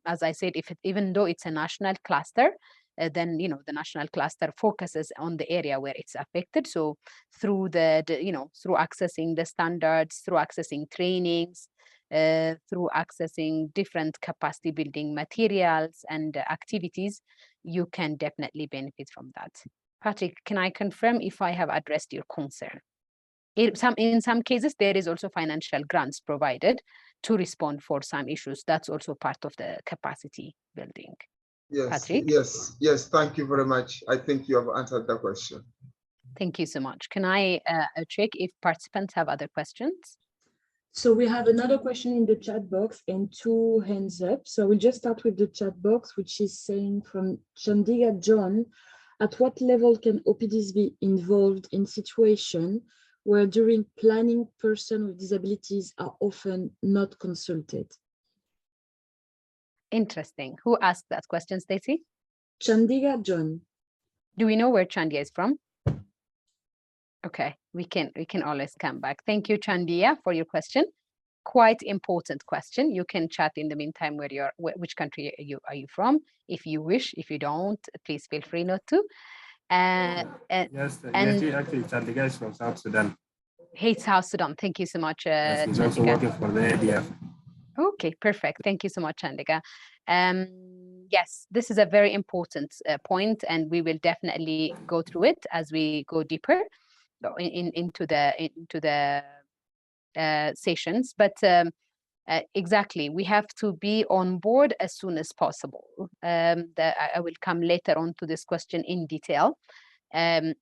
as I said, even though it's a national cluster, then the national cluster focuses on the area where it's affected. So through through accessing the standards, through accessing trainings, through accessing different capacity building materials and activities, you can definitely benefit from that. Patrick, can I confirm if I have addressed your concern? In some cases, there is also financial grants provided to respond for some issues. That's also part of the capacity building. Yes, Patrick? Yes. Thank you very much. I think you have answered the question. Thank you so much. Can I check if participants have other questions? So we have another question in the chat box and 2 hands up. So we'll just start with the chat box, which is saying from Chandiga John, at what level can OPDs be involved in situation where during planning persons with disabilities are often not consulted? Interesting. Who asked that question, Stacey? Chandiga John. Do we know where Chandia is from? Okay, we can always come back. Thank you, Chandia, for your question. Quite important question. You can chat in the meantime which country are you from, if you wish. If you don't, please feel free not to. Yes, actually, Chandiga is from South Sudan. Hates South Sudan. Thank you so much. Yes, he's also working for the ADF. Okay, perfect. Thank you so much, Chandiga. Yes, this is a very important point, and we will definitely go through it as we go deeper into the sessions. But Exactly, we have to be on board as soon as possible. I will come later on to this question in detail. I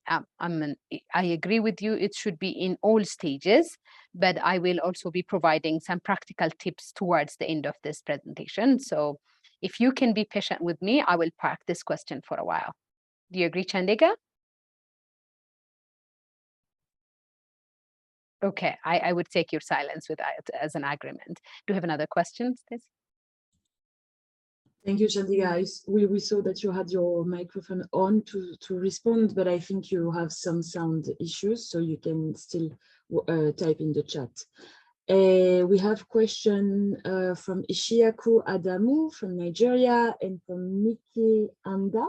agree with you, it should be in all stages, but I will also be providing some practical tips towards the end of this presentation. So if you can be patient with me, I will park this question for a while. Do you agree, Chandika? Okay, I would take your silence with as an agreement. Do you have another question, Stacey? Thank you, Chandika. We saw that you had your microphone on to respond, but I think you have some sound issues, so you can still type in the chat. We have question from Ishiaku Adamu from Nigeria and from Miki Anda.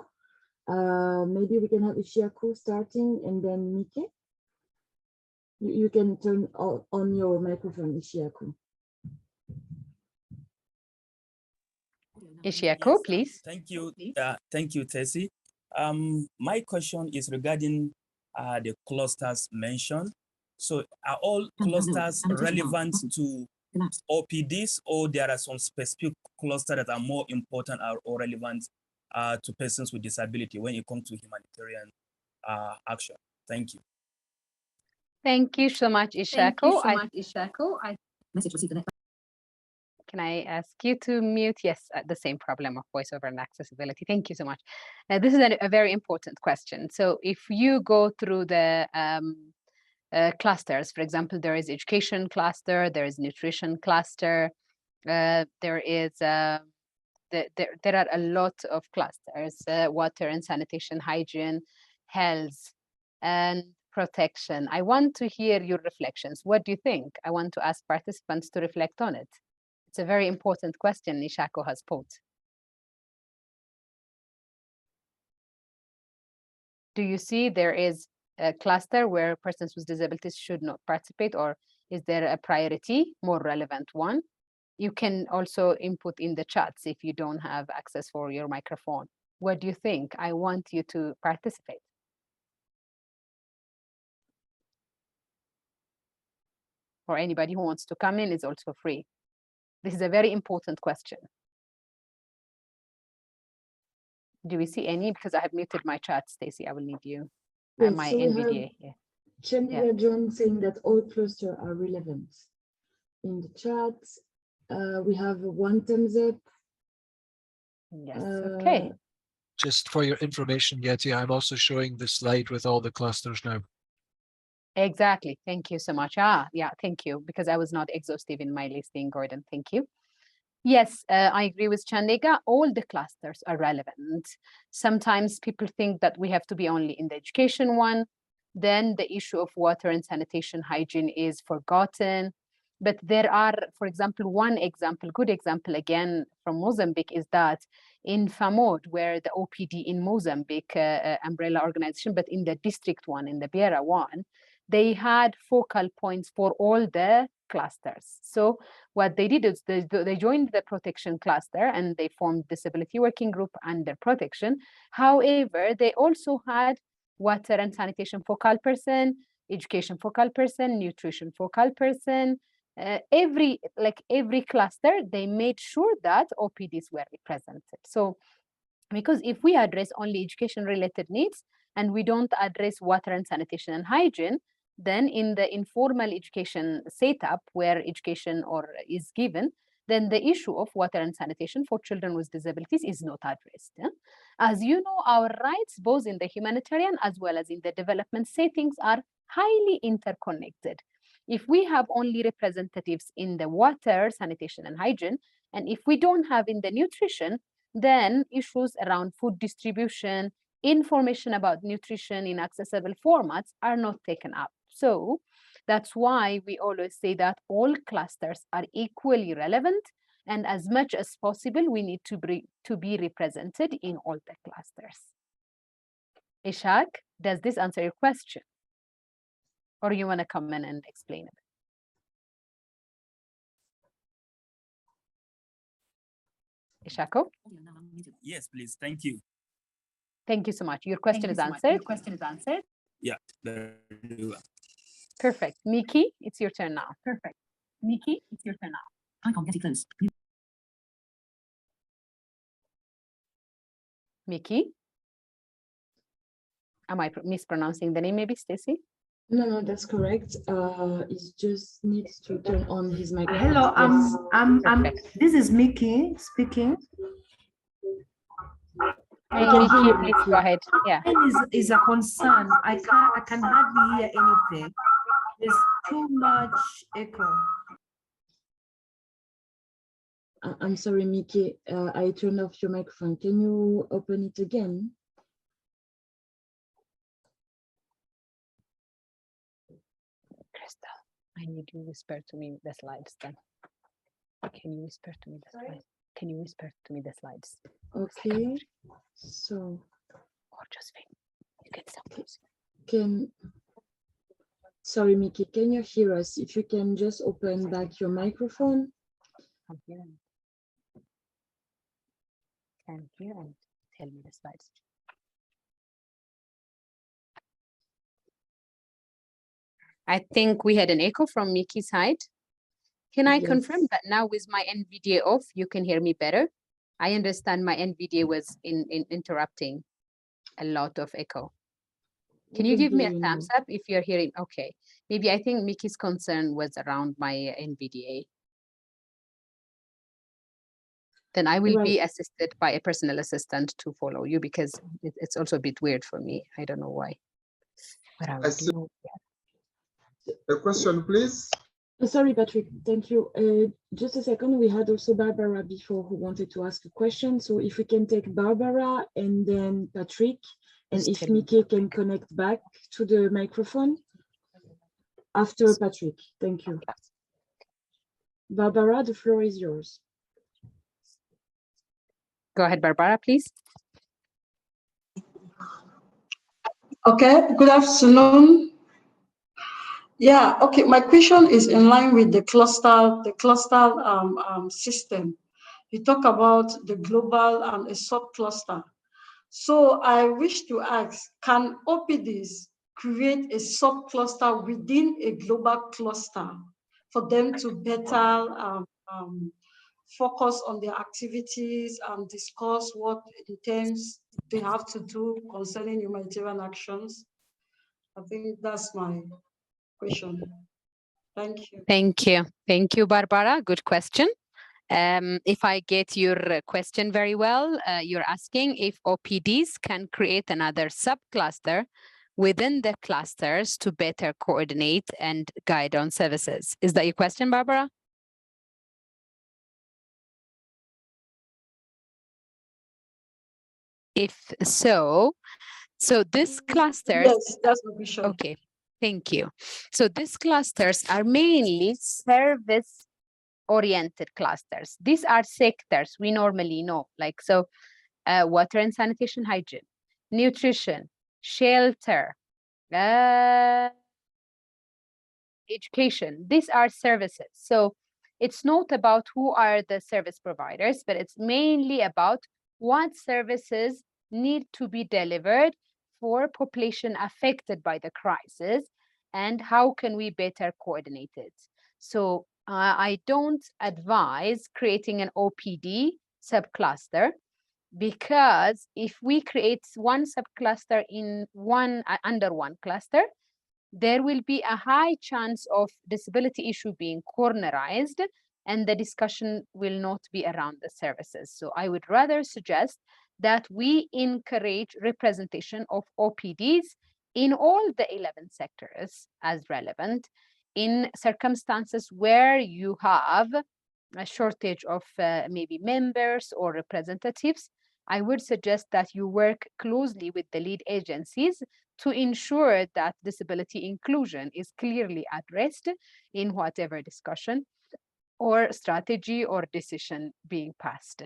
Maybe we can have Ishiaku starting and then Miki. You can turn on your microphone, Ishiaku. Ishiaku, please. Thank you, Tessie. My question is regarding the clusters mentioned. So are all clusters relevant to OPDs, or there are some specific clusters that are more important or relevant to persons with disability when it comes to humanitarian action? Thank you. Thank you so much, Ishiaku. Can I ask you to mute? Yes, the same problem of voiceover and accessibility. Thank you so much. This is a very important question. So if you go through the clusters, for example, there is education cluster, there is nutrition cluster, there are a lot of clusters, water and sanitation, hygiene, health, and protection. I want to hear your reflections. What do you think? I want to ask participants to reflect on it. It's a very important question Ishiaku has posed. Do you see there is a cluster where persons with disabilities should not participate, or is there a priority, more relevant one? You can also input in the chats if you don't have access for your microphone. What do you think? I want you to participate. Or anybody who wants to come in is also free. This is a very important question. Do we see any? Because I have muted my chat, Stacey. I will need you. Yes, my so NVDA. Chandika John saying that all clusters are relevant. In the chat, we have one thumbs up. Yes, okay. Just for your information, Yeti, I'm also showing the slide with all the clusters now. Exactly. Thank you so much. Yeah, thank you. Because I was not exhaustive in my listing, Gordon. Thank you. Yes, I agree with Chandika. All the clusters are relevant. Sometimes people think that we have to be only in the education one. Then the issue of water and sanitation hygiene is forgotten. But there are, for example, good example again from Mozambique is that in FAMOD, where the OPD in Mozambique umbrella organization, but in the district one, in the Beira one, they had focal points for all the clusters. So what they did is they joined the protection cluster and they formed disability working group under protection. However, they also had water and sanitation focal person, education focal person, nutrition focal person. Every cluster, they made sure that OPDs were represented. So because if we address only education related needs and we don't address water and sanitation and hygiene, then in the informal education setup where education is given, then the issue of water and sanitation for children with disabilities is not addressed. As you know, our rights, both in the humanitarian as well as in the development settings, are highly interconnected. If we have only representatives in the water, sanitation, and hygiene, and if we don't have in the nutrition, then issues around food distribution, information about nutrition in accessible formats are not taken up. So that's why we always say that all clusters are equally relevant, and as much as possible, we need to be represented in all the clusters. Ishaq, does this answer your question? Or you want to come in and explain it? Ishaq? Yes, please. Thank you. Thank you so much. Your question is answered? Yeah, very well. Perfect. Miki, it's your turn now. Icon getting close. Mickey? Am I mispronouncing the name, maybe, Stacy? No, no, that's correct. He just needs to turn on his microphone. Hello, this is Mickey speaking. Hey, Mickey, please go ahead. Yeah. Is a concern. I can hardly hear anything. There's too much echo. I'm sorry, Mickey. I turned off your microphone. Can you open it again? Crystal, I need you to whisper to me the slides then. Can you whisper to me the slides? Can you whisper to me the slides? Okay. So. Or Josephine, you can stop. Sorry, Mickey, can you hear us? If you can just open back your microphone. Come here and tell me the slides. I think we had an echo from Mickey's side. Can I confirm that now with my NVDA off, you can hear me better? I understand my NVDA was interrupting a lot of echo. Can you give me a thumbs up if you're hearing? Okay, maybe I think Mickey's concern was around my NVDA. Then I will be assisted by a personal assistant to follow you because it's also a bit weird for me. I don't know why. But a question, please. Sorry, Patrick. Thank you. Just a second. We had also Barbara before who wanted to ask a question. So if we can take Barbara and then Patrick, and if Mickey can connect back to the microphone after Patrick. Thank you. Barbara, the floor is yours. Go ahead, Barbara, please. Okay, good afternoon. Yeah, okay, my question is in line with the cluster system. You talk about the global and a sub-cluster. So I wish to ask, can OPDs create a sub-cluster within a global cluster for them to better focus on their activities and discuss what terms they have to do concerning humanitarian actions? I think that's my question. Thank you. Thank you. Thank you, Barbara. Good question. If I get your question very well, you're asking if OPDs can create another subcluster within the clusters to better coordinate and guide on services. Is that your question, Barbara? If so, this clusters. Yes, that's the question. Okay, thank you. So these clusters are mainly service-oriented clusters. These are sectors we normally know, like water and sanitation, hygiene, nutrition, shelter, education. These are services. So it's not about who are the service providers, but it's mainly about what services need to be delivered for population affected by the crisis and how can we better coordinate it. So I don't advise creating an OPD subcluster, because if we create one subcluster in under one cluster, there will be a high chance of disability issue being cornerized and the discussion will not be around the services. So I would rather suggest that we encourage representation of OPDs in all the 11 sectors as relevant in circumstances where you have a shortage of maybe members or representatives. I would suggest that you work closely with the lead agencies to ensure that disability inclusion is clearly addressed in whatever discussion or strategy or decision being passed.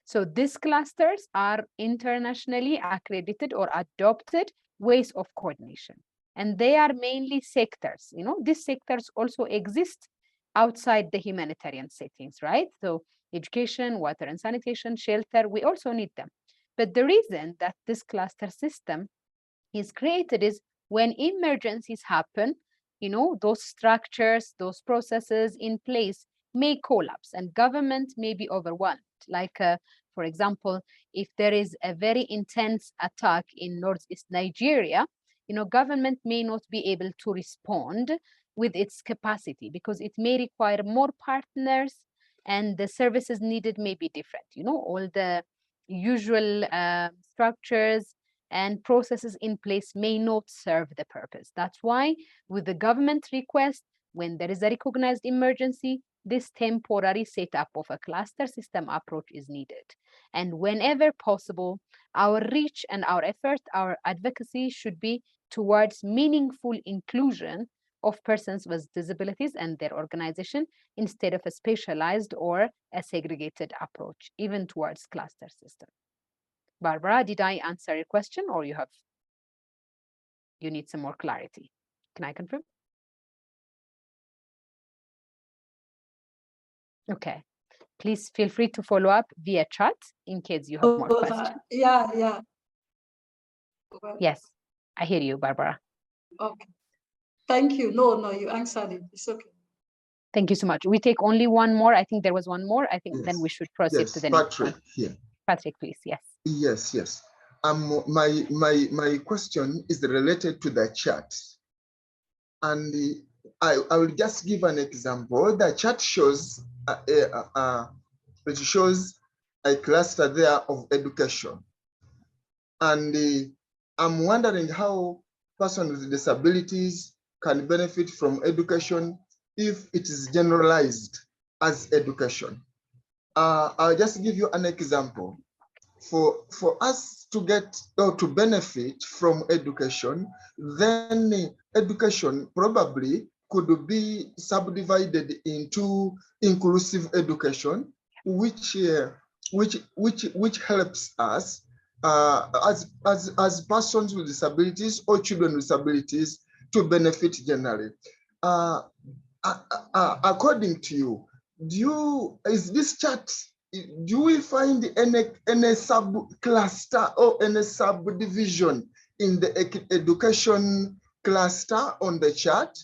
So these clusters are internationally accredited or adopted ways of coordination. And they are mainly sectors. You know, these sectors also exist outside the humanitarian settings, right? So education, water and sanitation, shelter, we also need them. But the reason that this cluster system is created is when emergencies happen, you know, those structures, those processes in place may collapse and government may be overwhelmed. Like, for example, if there is a very intense attack in Northeast Nigeria, government may not be able to respond with its capacity because it may require more partners and the services needed may be different. All the usual structures and processes in place may not serve the purpose. That's why with the government request, when there is a recognized emergency, this temporary setup of a cluster system approach is needed. And whenever possible, our reach and our effort, our advocacy should be towards meaningful inclusion of persons with disabilities and their organization instead of a specialized or a segregated approach, even towards cluster system. Barbara, did I answer your question or you need some more clarity? Can I confirm? Okay, please feel free to follow up via chat in case you have more questions. Yeah. Yes, I hear you, Barbara. Okay. Thank you. No, you answered it. It's okay. Thank you so much. We take only one more. I think there was one more. I think Yes. then we should proceed to the Patrick next one. Here. Patrick, please. Yes. Yes. My question is related to the chat. And I will just give an example. The chat shows it shows a cluster there of education. And I'm wondering how persons with disabilities can benefit from education if it is generalized as education. I'll just give you an example. For us to get or to benefit from education, then education probably could be subdivided into inclusive education, which helps us as persons with disabilities or children with disabilities to benefit generally. According to you, is this chart? Do we find any sub-cluster or any subdivision in the education cluster on the chart?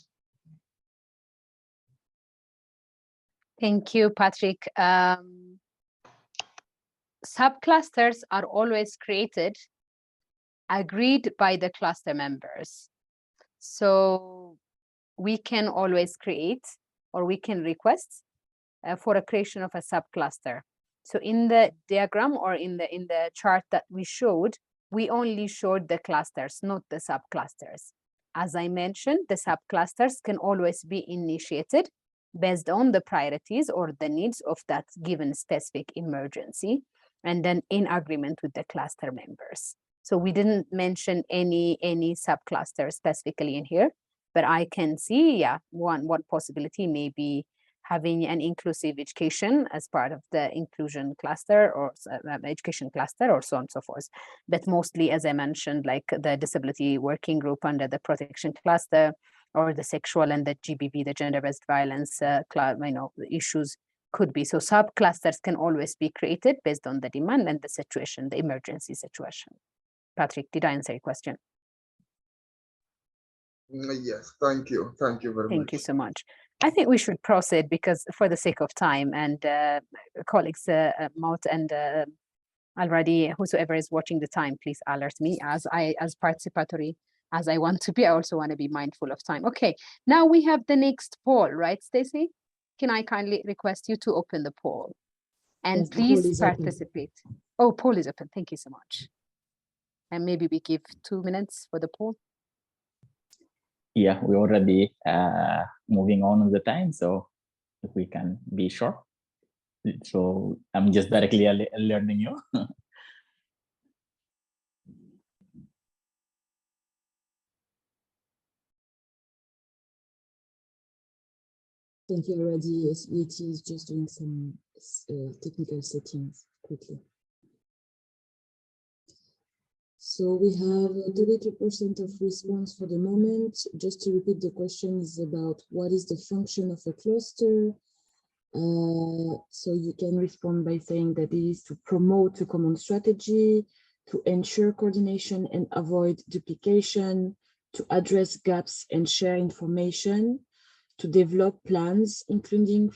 Thank you, Patrick. Subclusters are always created, agreed by the cluster members. So we can always create or we can request for a creation of a subcluster. So in the diagram or in the chart that we showed, we only showed the clusters, not the subclusters. As I mentioned, the subclusters can always be initiated based on the priorities or the needs of that given specific emergency, and then in agreement with the cluster members. So we didn't mention any subcluster specifically in here, but I can see, yeah, one possibility may be having an inclusive education as part of the inclusion cluster or education cluster or so on and so forth. But mostly, as I mentioned, like the disability working group under the protection cluster or the sexual and the GBV, the gender-based violence issues could be. So subclusters can always be created based on the demand and the situation, the emergency situation. Patrick, did I answer your question? Yes, thank you. Thank you very much. Thank you so much. I think we should proceed because for the sake of time and colleagues, Maut and already whosoever is watching the time, please alert me as participatory as I want to be. I also want to be mindful of time. Okay, now we have the next poll, right, Stacey? Can I kindly request you to open the poll? And Yes, please participate. Oh, poll is open. Thank you so much. And maybe we give 2 minutes for the poll. Yeah, we already moving on with the time, so if we can be short. So I'm just directly learning you. Thank you already. It is just doing some technical settings quickly. So we have 32% of response for the moment. Just to repeat, the question is about what is the function of a cluster. So you can respond by saying that it is to promote a common strategy, to ensure coordination and avoid duplication, to address gaps and share information, to develop plans, including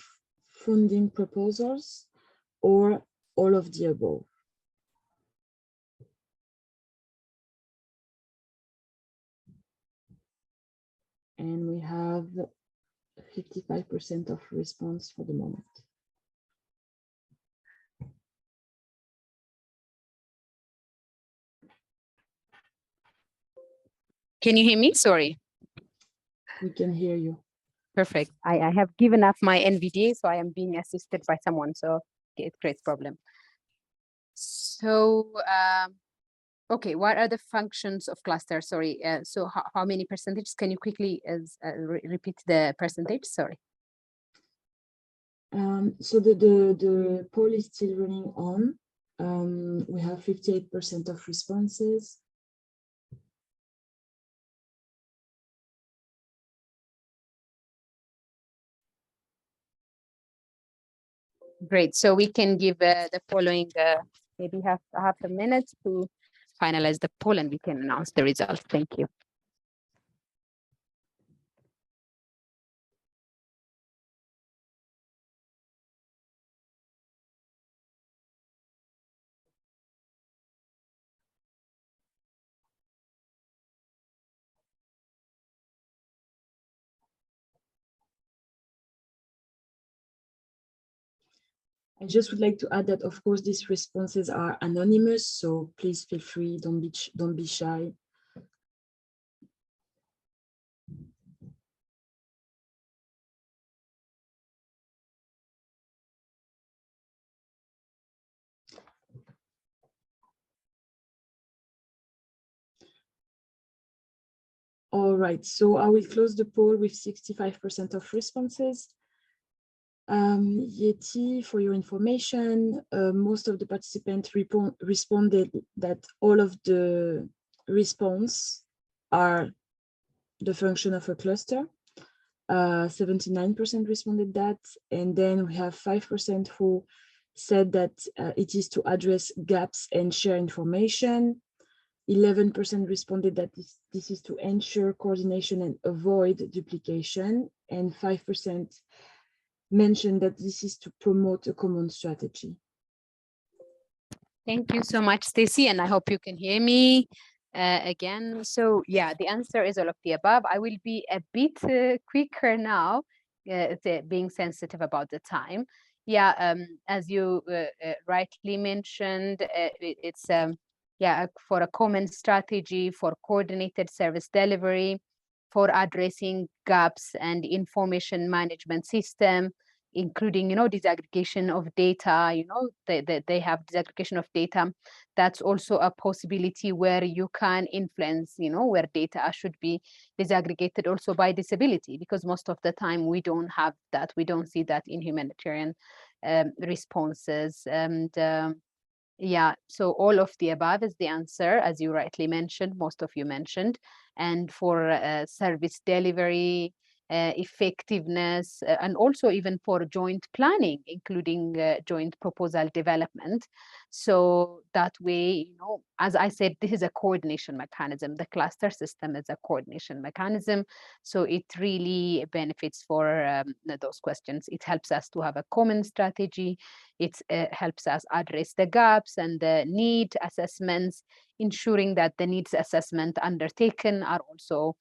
funding proposals, or all of the above? And we have 55% of response for the moment. Can you hear me? Sorry. We can hear you. Perfect. I have given up my NVDA, so I am being assisted by someone, so it creates problem. So, okay, what are the functions of cluster? Sorry, so how many percentages? Can you quickly repeat the percentage? Sorry. So the poll is still running on. We have 58% of responses. Great. So we can give the following, maybe half a minute to finalize the poll, and we can announce the results. Thank you. I just would like to add that, of course, these responses are anonymous, so please feel free, don't be shy. All right, so I will close the poll with 65% of responses. Yeti, for your information, most of the participants responded that all of the response are the function of a cluster. 79% responded that, and then we have 5% who said that it is to address gaps and share information. 11% responded that this is to ensure coordination and avoid duplication, and 5% mentioned that this is to promote a common strategy. Thank you so much, Stacy, and I hope you can hear me again. So yeah, the answer is all of the above. I will be a bit quicker now, being sensitive about the time. Yeah, as you rightly mentioned, it's yeah, for a common strategy, for coordinated service delivery, for addressing gaps and information management system, including, disaggregation of data, they have disaggregation of data. That's also a possibility where you can influence, where data should be disaggregated also by disability, because most of the time we don't have that. We don't see that in humanitarian responses. And yeah, so all of the above is the answer, as you rightly mentioned, most of you mentioned. And for service delivery, effectiveness, and also even for joint planning, including joint proposal development. So that way, as I said, this is a coordination mechanism. The cluster system is a coordination mechanism. So it really benefits for those questions. It helps us to have a common strategy. It helps us address the gaps and the need assessments, ensuring that the needs assessment undertaken are also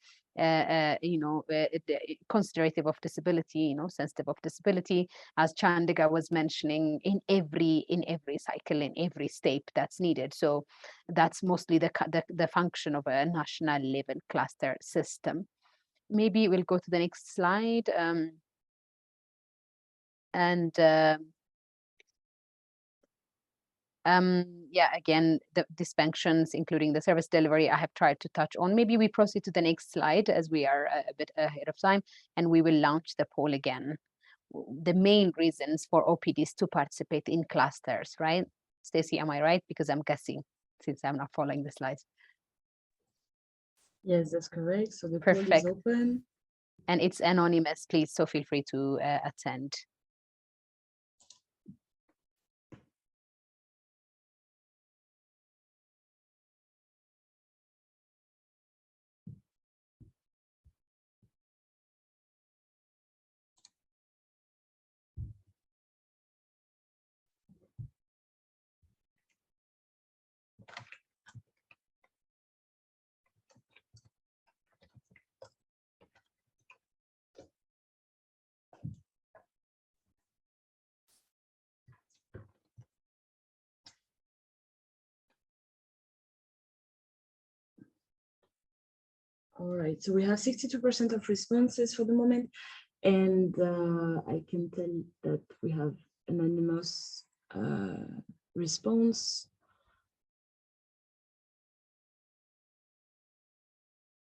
considerative of disability, sensitive of disability, as Chandiga was mentioning, in every cycle, in every step that's needed. So that's mostly the function of a national level cluster system. Maybe we'll go to the next slide. Yeah, again, these functions, including the service delivery, I have tried to touch on. Maybe we proceed to the next slide, as we are a bit ahead of time, and we will launch the poll again. The main reasons for OPDs to participate in clusters, right? Stacy, am I right? Because I'm guessing, since I'm not following the slides. Yes, that's correct. So the Perfect. poll is open. And it's anonymous, please, so feel free to attend. All right, so we have 62% of responses for the moment, and I can tell that we have anonymous response.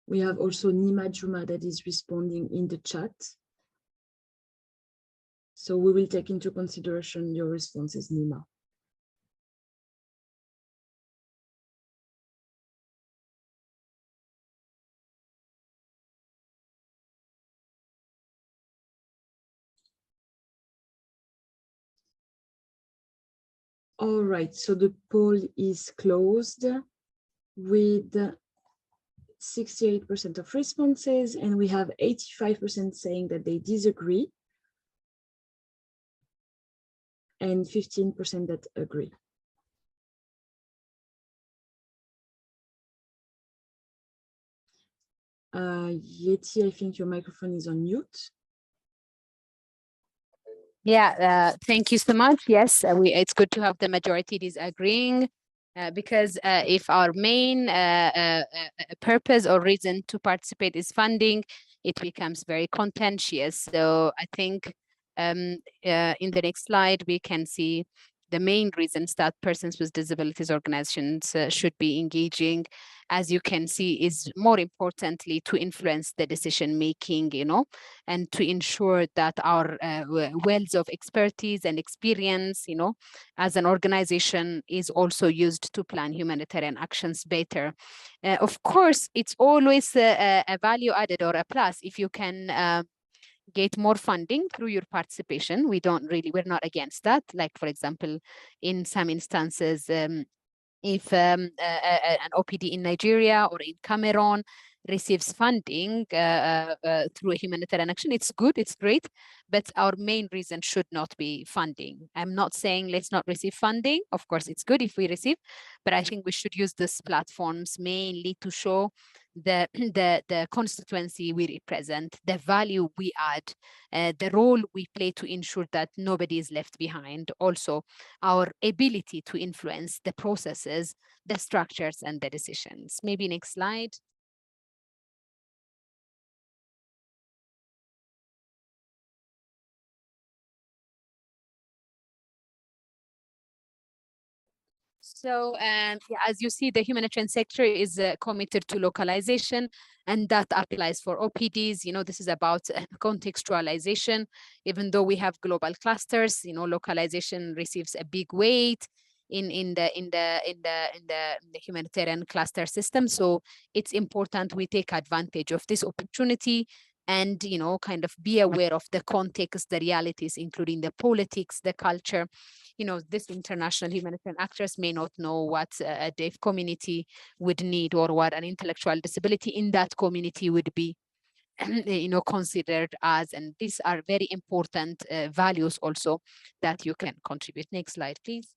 We have also Nima Juma that is responding in the chat. So we will take into consideration your responses, Nima. All right, so the poll is closed with 68% of responses, and we have 85% saying that they disagree, and 15% that agree. Yeti, I think your microphone is on mute. Yeah, thank you so much. Yes, it's good to have the majority disagreeing because if our main purpose or reason to participate is funding, it becomes very contentious. So I think in the next slide, we can see the main reasons that persons with disabilities organizations should be engaging, as you can see, is more importantly to influence the decision making, you know, and to ensure that our wells of expertise and experience, you know, as an organization is also used to plan humanitarian actions better. Of course, it's always a value added or a plus if you can get more funding through your participation. We're not against that. Like, for example, in some instances, if an OPD in Nigeria or in Cameroon receives funding through a humanitarian action, it's good, it's great, but our main reason should not be funding. I'm not saying let's not receive funding. Of course, it's good if we receive, but I think we should use these platforms mainly to show the constituency we represent, the value we add, the role we play to ensure that nobody is left behind. Also, our ability to influence the processes, the structures, and the decisions. Maybe next slide. So, yeah, as you see, the humanitarian sector is committed to localization, and that applies for OPDs. You know, this is about contextualization. Even though we have global clusters, you know, localization receives a big weight in the humanitarian cluster system. So it's important we take advantage of this opportunity and, you know, kind of be aware of the context, the realities, including the politics, the culture. You know, this international humanitarian actors may not know what a deaf community would need or what an intellectual disability in that community would be you know, considered as, and these are very important values also that you can contribute. Next slide, please.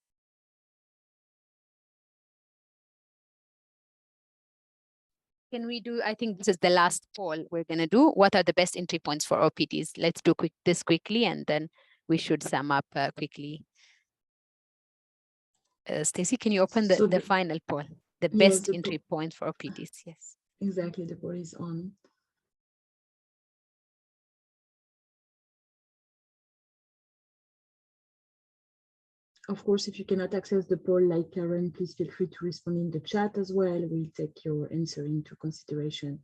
Can we do, I think this is the last poll we're going to do. What are the best entry points for OPDs? Let's do this quickly, and then we should sum up quickly. Stacey, can you open the final poll? The best entry point for OPDs, yes. Exactly, the poll is on. Of course, if you cannot access the poll like Karen, please feel free to respond in the chat as well. We'll take your answer into consideration.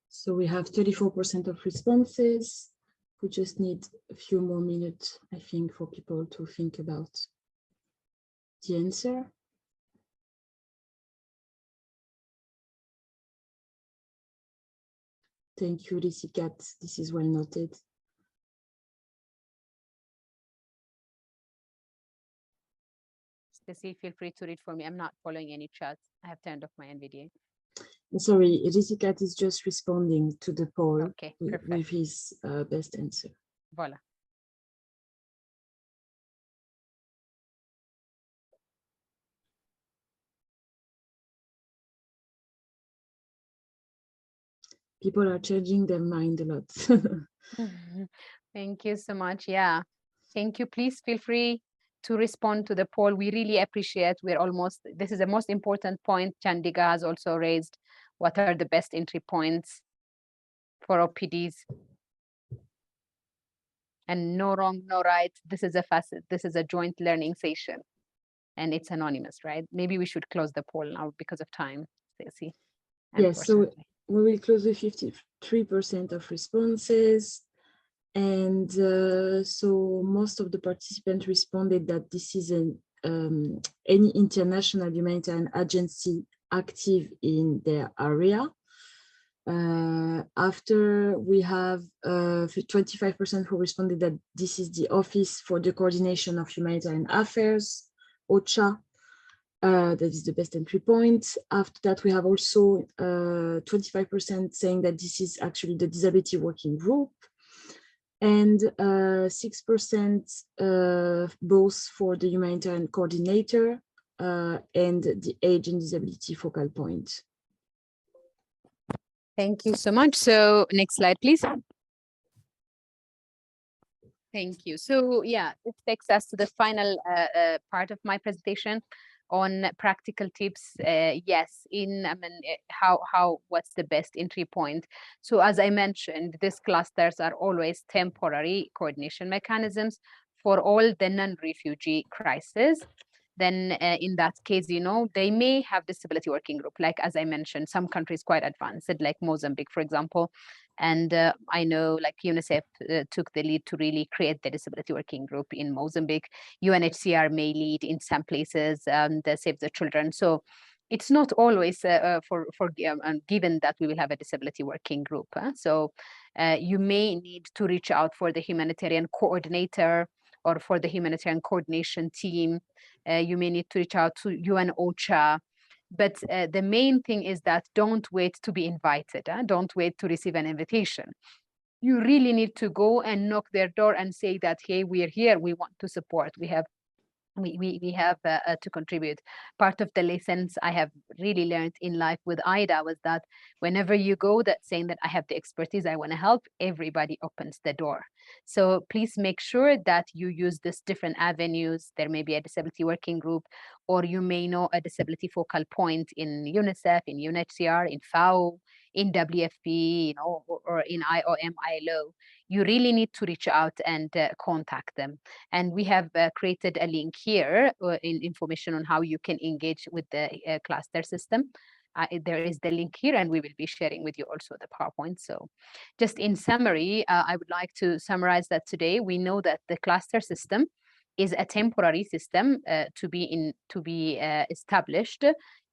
So we have 34% of responses. We just need a few more minutes, I think, for people to think about the answer. Thank you, Lisikat. This is well noted. Stacey, feel free to read for me. I'm not following any chat. I have turned off my NVDA. Sorry, Risikat is just responding to the poll Okay, with his best answer. Voila. People are changing their mind a lot. Thank you so much. Yeah, thank you. Please feel free to respond to the poll. We really appreciate. This is the most important point Chandika has also raised. What are the best entry points for OPDs? And no wrong, no right. This is a joint learning session and it's anonymous, right? Maybe we should close the poll now because of time, Stacey. Yes, so we will close with 53% of responses. And so most of the participants responded that this is any international humanitarian agency active in their area. After we have 25% who responded that this is the Office for the Coordination of Humanitarian Affairs, OCHA. That is the best entry point. After that, we have also 25% saying that this is actually the Disability Working Group, and 6% both for the Humanitarian Coordinator and the Age and Disability Focal Point. Thank you so much. So next slide, please. Thank you. So yeah, this takes us to the final part of my presentation on practical tips. Yes, what's the best entry point? So as I mentioned, these clusters are always temporary coordination mechanisms for all the non-refugee crises. Then in that case, they may have disability working group, like as I mentioned, some countries quite advanced, like Mozambique, for example. And I know like UNICEF took the lead to really create the disability working group in Mozambique. UNHCR may lead in some places, the Save the Children. So it's not always given that we will have a disability working group. So you may need to reach out for the humanitarian coordinator or for the humanitarian coordination team. You may need to reach out to UN OCHA. But the main thing is that don't wait to be invited. Don't wait to receive an invitation. You really need to go and knock their door and say that, hey, we're here, we want to support. We have to contribute. Part of the lessons I have really learned in life with Ida was that whenever you go saying that I have the expertise, I want to help, everybody opens the door. So please make sure that you use these different avenues. There may be a disability working group, or you may know a disability focal point in UNICEF, in UNHCR, in FAO, in WFP, or in IOM, ILO. You really need to reach out and contact them. And we have created a link here in information on how you can engage with the cluster system. There is the link here, and we will be sharing with you also the PowerPoint. So just in summary, I would like to summarize that today we know that the cluster system is a temporary system to be established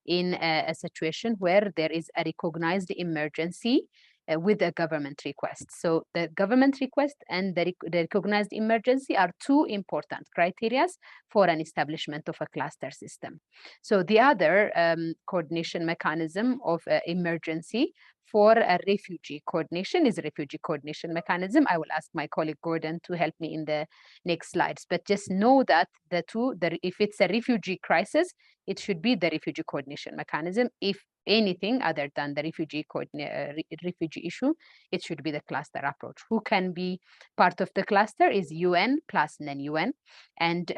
in a situation where there is a recognized emergency with a government request. So the government request and the recognized emergency are two important criteria for an establishment of a cluster system. So the other coordination mechanism of emergency for a refugee coordination is a refugee coordination mechanism. I will ask my colleague Gordon to help me in the next slides, but just know that if it's a refugee crisis, it should be the refugee coordination mechanism. If anything other than the refugee issue, it should be the cluster approach. Who can be part of the cluster is UN plus non-UN, and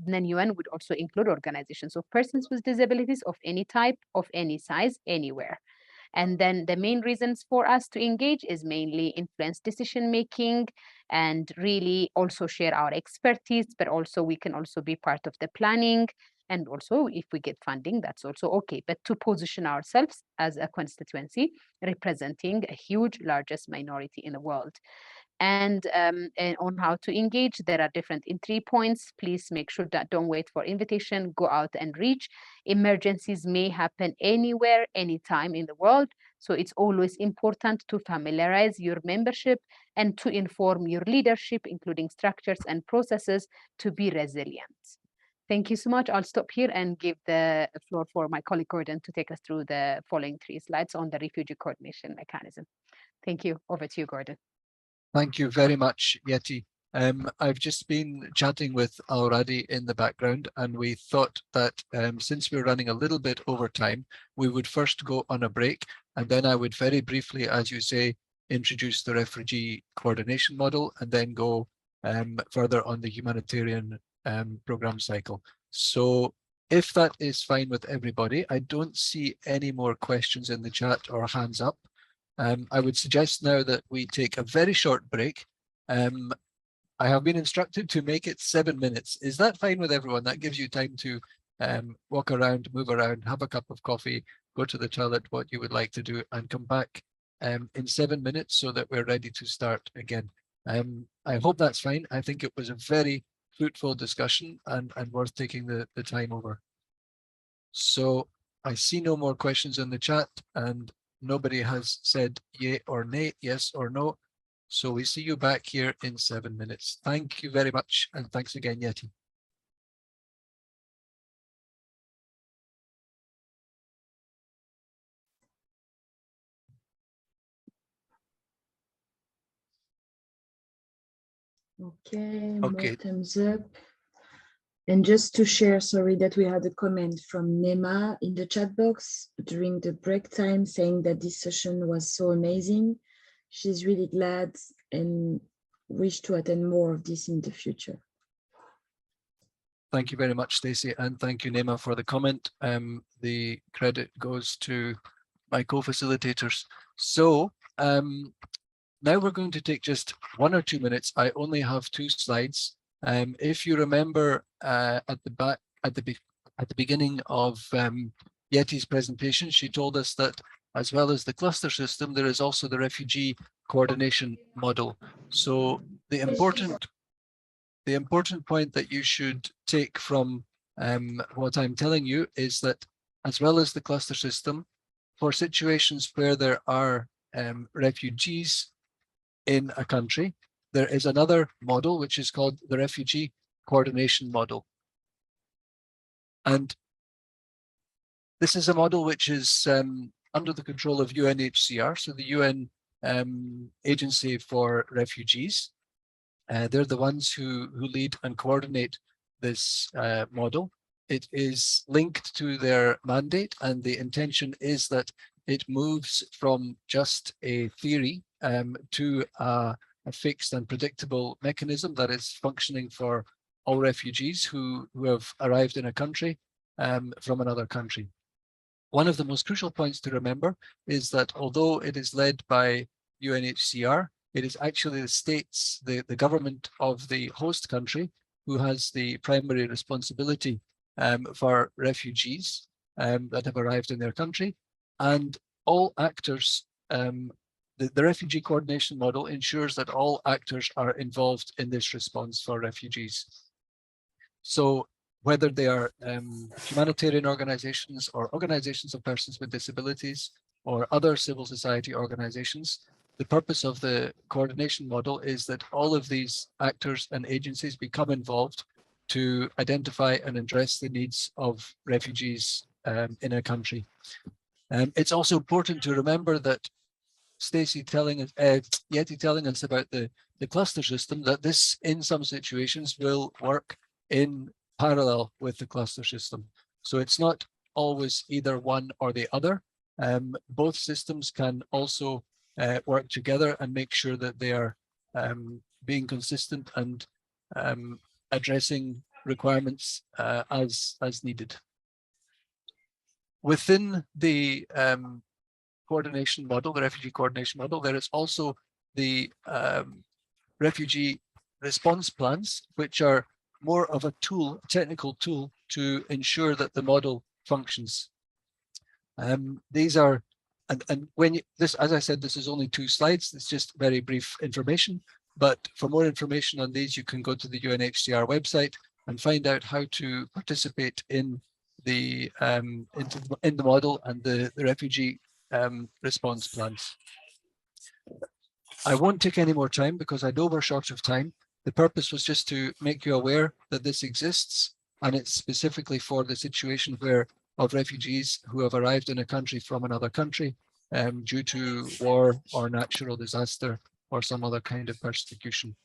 non-UN would also include organizations of persons with disabilities of any type, of any size, anywhere. And then the main reasons for us to engage is mainly influence decision making and really also share our expertise, but also we can also be part of the planning. And also if we get funding, that's also okay. But to position ourselves as a constituency representing a huge, largest minority in the world. And on how to engage, there are different entry points. Please make sure that don't wait for invitation, go out and reach. Emergencies may happen anywhere, anytime in the world. So it's always important to familiarize your membership and to inform your leadership, including structures and processes, to be resilient. Thank you so much. I'll stop here and give the floor for my colleague Gordon to take us through the following 3 slides on the refugee coordination mechanism. Thank you. Over to you, Gordon. Thank you very much, Yeti. I've just been chatting with Alradi in the background, and we thought that since we're running a little bit over time, we would first go on a break, and then I would very briefly, as you say, introduce the refugee coordination model, and then go further on the humanitarian program cycle. So if that is fine with everybody, I don't see any more questions in the chat or hands up. I would suggest now that we take a very short break. I have been instructed to make it 7 minutes. Is that fine with everyone? That gives you time to walk around, move around, have a cup of coffee, go to the toilet, what you would like to do, and come back in 7 minutes so that we're ready to start again. I hope that's fine. I think it was a very fruitful discussion and worth taking the time over. So I see no more questions in the chat, and nobody has said yay or nay, yes or no. So we see you back here in 7 minutes. Thank you very much. And thanks again, Yeti. Okay, Okay. more thumbs up. And just to share, sorry, that we had a comment from Nema in the chat box during the break time saying that this session was so amazing. She's really glad and wish to attend more of this in the future. Thank you very much, Stacey, and thank you, Nema, for the comment. The credit goes to my co-facilitators. So now we're going to take just 1 or 2 minutes. I only have 2 slides. If you remember at the beginning of Yeti's presentation, she told us that as well as the cluster system, there is also the refugee coordination model. So the important point that you should take from what I'm telling you is that as well as the cluster system, for situations where there are refugees in a country, there is another model which is called the refugee coordination model. And this is a model which is under the control of UNHCR, so the UN Agency for Refugees. They're the ones who lead and coordinate this model. It is linked to their mandate, and the intention is that it moves from just a theory to a fixed and predictable mechanism that is functioning for all refugees who have arrived in a country from another country. One of the most crucial points to remember is that although it is led by UNHCR, it is actually the states, the government of the host country, who has the primary responsibility for refugees that have arrived in their country. And all actors, the refugee coordination model ensures that all actors are involved in this response for refugees. So whether they are humanitarian organizations or organizations of persons with disabilities or other civil society organizations, the purpose of the coordination model is that all of these actors and agencies become involved to identify and address the needs of refugees in a country. It's also important to remember that Stacey telling us, Yeti telling us about the cluster system, that this in some situations will work in parallel with the cluster system. So it's not always either one or the other. Both systems can also work together and make sure that they are being consistent and addressing requirements as needed. Within the coordination model, the refugee coordination model, there is also the refugee response plans, which are more of a tool, a technical tool to ensure that the model functions. These are, and when this, as I said, this is only 2 slides. It's just very brief information. But for more information on these, you can go to the UNHCR website and find out how to participate in the model and the refugee response plans. I won't take any more time because I know we're short of time. The purpose was just to make you aware that this exists and it's specifically for the situation where of refugees who have arrived in a country from another country due to war or natural disaster or some other kind of persecution.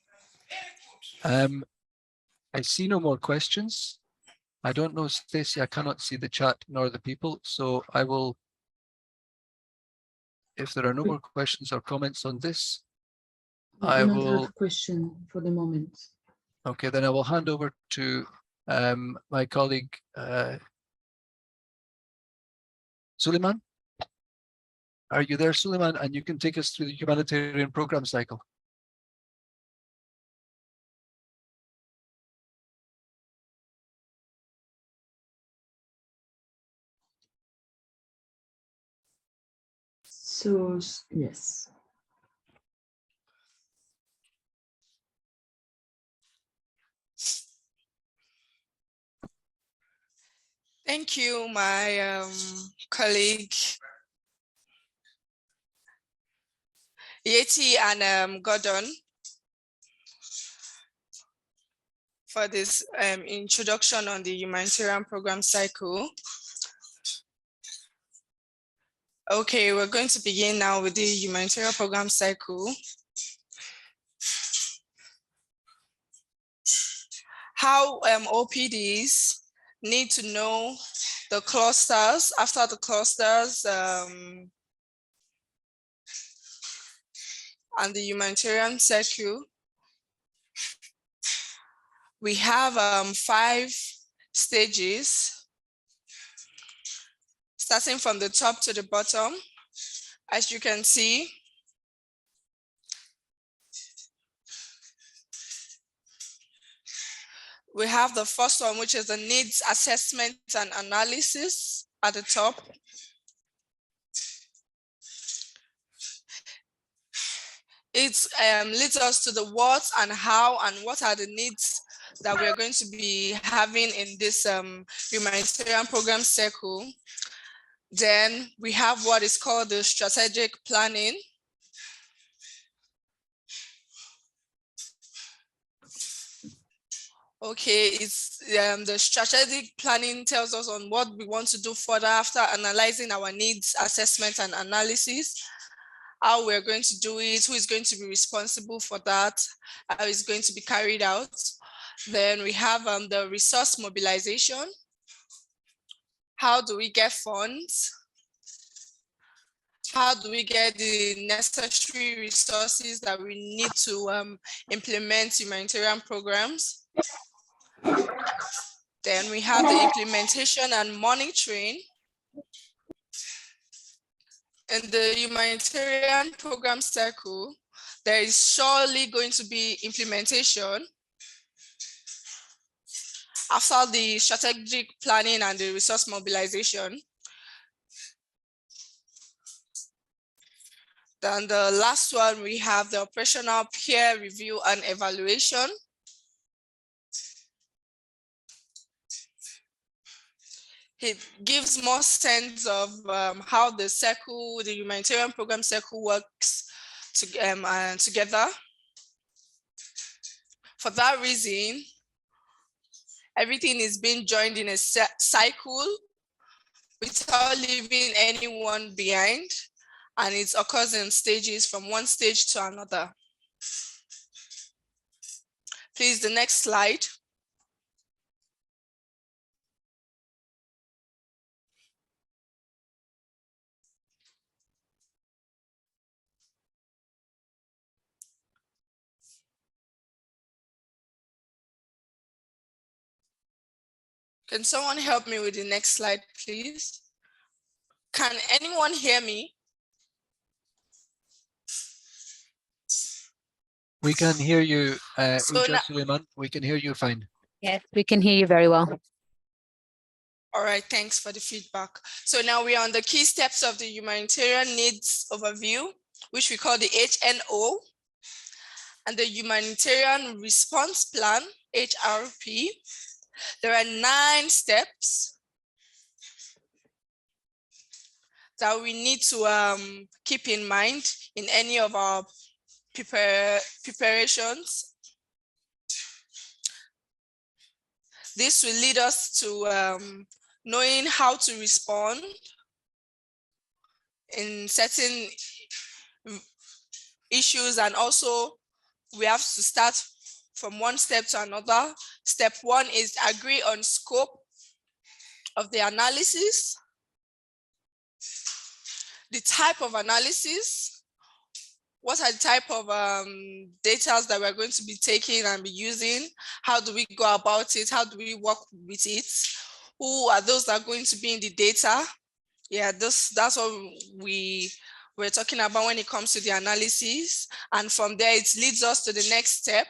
I see no more questions. I don't know, Stacey, I cannot see the chat nor the people, so I will, if there are no more questions or comments on this, I do not will have a question for the moment. Okay, then I will hand over to my colleague, Suleiman. Are you there, Suleiman? And you can take us through the humanitarian program cycle. So, yes. Thank you, my colleague Yeti and Gordon for this introduction on the humanitarian program cycle. Okay, we're going to begin now with the humanitarian program cycle. How OPDs need to know the clusters, after the clusters and the humanitarian cycle. We have 5 stages, starting from the top to the bottom. As you can see, we have the first one, which is the needs assessment and analysis at the top. It leads us to the what and how and what are the needs that we are going to be having in this humanitarian program cycle. Then we have what is called the strategic planning. Okay, it's the strategic planning tells us on what we want to do further after analyzing our needs assessment and analysis, how we're going to do it, who is going to be responsible for that, how it's going to be carried out. Then we have the resource mobilization. How do we get funds? How do we get the necessary resources that we need to implement humanitarian programs? Then we have the implementation and monitoring. In the humanitarian program cycle, there is surely going to be implementation after the strategic planning and the resource mobilization. Then the last one, we have the operational peer review and evaluation. It gives more sense of how the cycle, the humanitarian program cycle works together. For that reason, everything is being joined in a cycle without leaving anyone behind, and it occurs in stages from one stage to another. Please, the next slide. Can someone help me with the next slide, please? Can anyone hear me? We can hear you, Uja Suleiman. We can hear you fine. Yes, we can hear you very well. All right, thanks for the feedback. So now we are on the key steps of the humanitarian needs overview, which we call the HNO, and the humanitarian response plan, HRP. There are 9 steps that we need to keep in mind in any of our preparations. This will lead us to knowing how to respond in certain issues, and also we have to start from one step to another. Step one is agree on scope of the analysis, the type of analysis, what are the type of data that we're going to be taking and be using, how do we go about it, how do we work with it, who are those that are going to be in the data. Yeah, that's what we're talking about when it comes to the analysis. And from there, it leads us to the next step,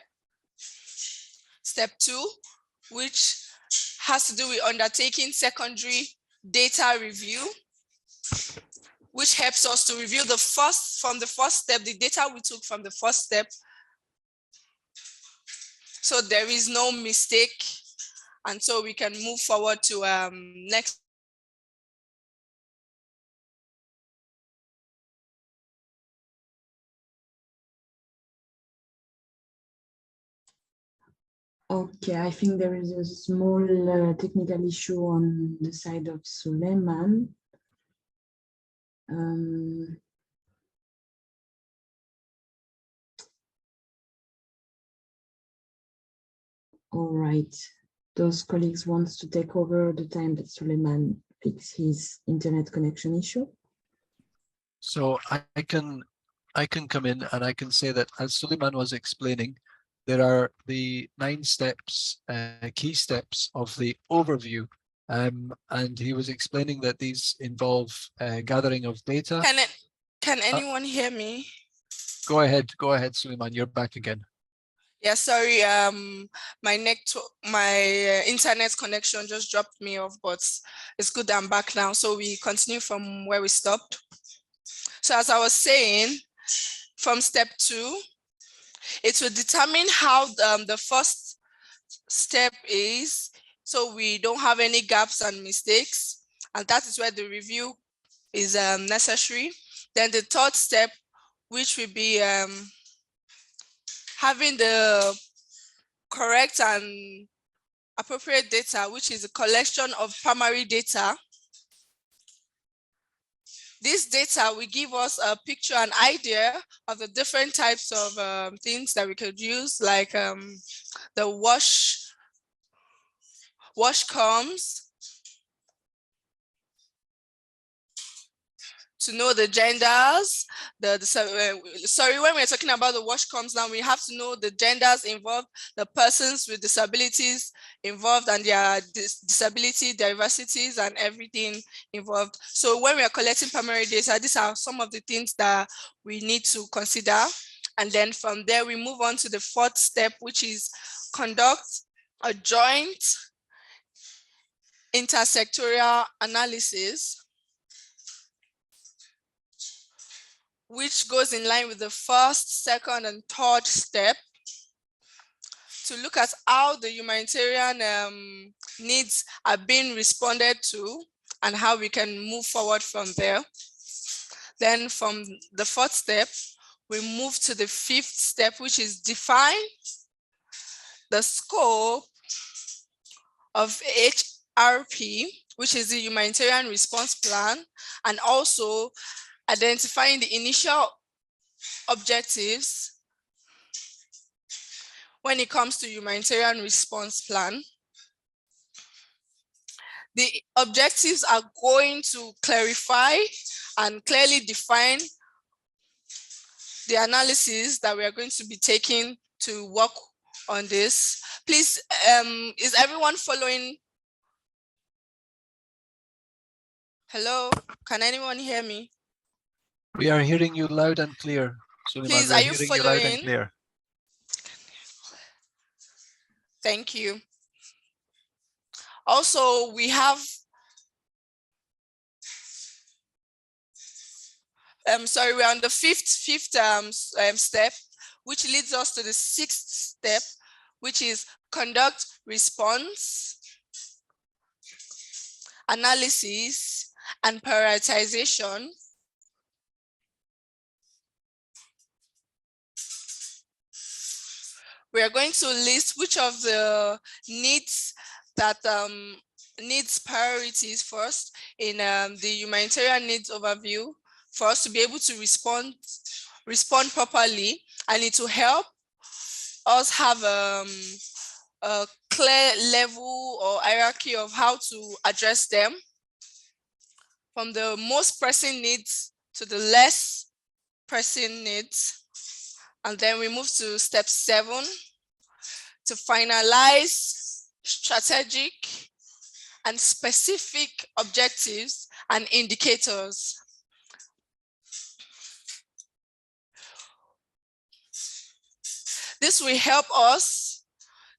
step 2, which has to do with undertaking secondary data review, which helps us to review the first step, the data we took from the first step, so there is no mistake, and so we can move forward to next. Okay, I think there is a small technical issue on the side of Suleiman. All right, those colleagues want to take over the time that Suleiman fixes his internet connection issue. So I can come in and I can say that, as Suleiman was explaining, there are the 9 steps, key steps of the overview. And he was explaining that these involve gathering of data. Can anyone hear me? Go ahead, Suleiman, you're back again. Yeah, sorry, my internet connection just dropped me off, but it's good I'm back now. So we continue from where we stopped. So as I was saying, from step 2, it will determine how the first step is, so we don't have any gaps and mistakes, and that is where the review is necessary. Then the third step, which will be having the correct and appropriate data, which is a collection of primary data. This data will give us a picture, an idea of the different types of things that we could use, like the wash comes, to know the genders, sorry, when we're talking about the wash comes now, we have to know the genders involved, the persons with disabilities involved, and their disability diversities and everything involved. So when we are collecting primary data, these are some of the things that we need to consider. And then from there, we move on to the fourth step, which is conduct a joint intersectorial analysis, which goes in line with the first, second, and third step, to look at how the humanitarian needs are being responded to and how we can move forward from there. Then from the fourth step, we move to the fifth step, which is define the scope of HRP, which is the humanitarian response plan, and also identifying the initial objectives when it comes to humanitarian response plan. The objectives are going to clarify and clearly define the analysis that we are going to be taking to work on this. Please, is everyone following? Hello, can anyone hear me? We are hearing you loud and clear. Suleiman, please, are you following? Loud and clear. Thank you. Also, we have, sorry, we're on the fifth step, which leads us to the sixth step, which is conduct response, analysis, and prioritization. We are going to list which of the needs that needs priorities first in the humanitarian needs overview for us to be able to respond properly, and it will help us have a clear level or hierarchy of how to address them, from the most pressing needs to the less pressing needs. And then we move to step 7 to finalize strategic and specific objectives and indicators. This will help us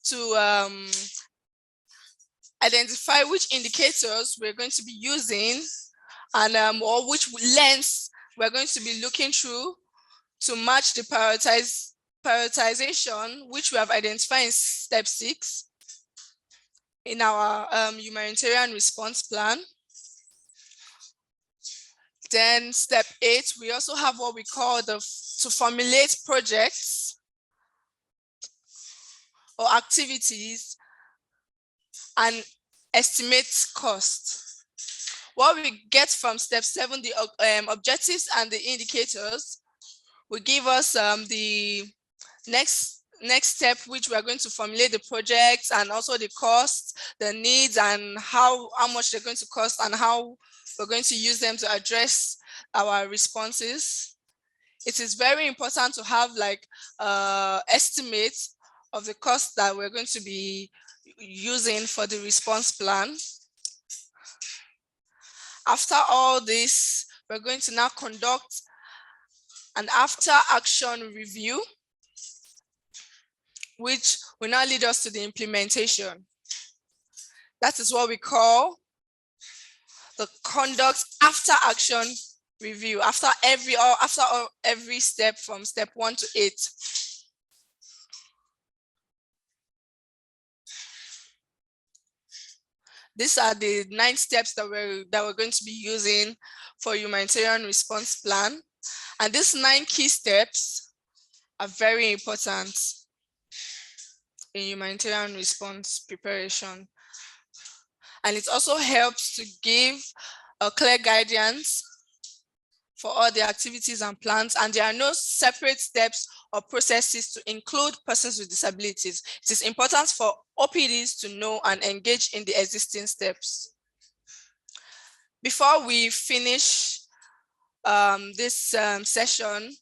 to identify which indicators we're going to be using, and or which lens we're going to be looking through to match the prioritization which we have identified in step 6 in our humanitarian response plan. Then step 8, we also have what we call to formulate projects or activities and estimate cost. What we get from step 7, the objectives and the indicators, will give us the next step, which we are going to formulate the projects and also the costs, the needs, and how much they're going to cost, and how we're going to use them to address our responses. It is very important to have like estimates of the cost that we're going to be using for the response plan. After all this, we're going to now conduct an after action review, which will now lead us to the implementation. That is what we call the conduct after action review, after every step from step 1 to 8. These are the 9 steps that we're going to be using for humanitarian response plan. And these 9 key steps are very important in humanitarian response preparation. And it also helps to give a clear guidance for all the activities and plans, and there are no separate steps or processes to include persons with disabilities. It is important for OPDs to know and engage in the existing steps. Before we finish this session,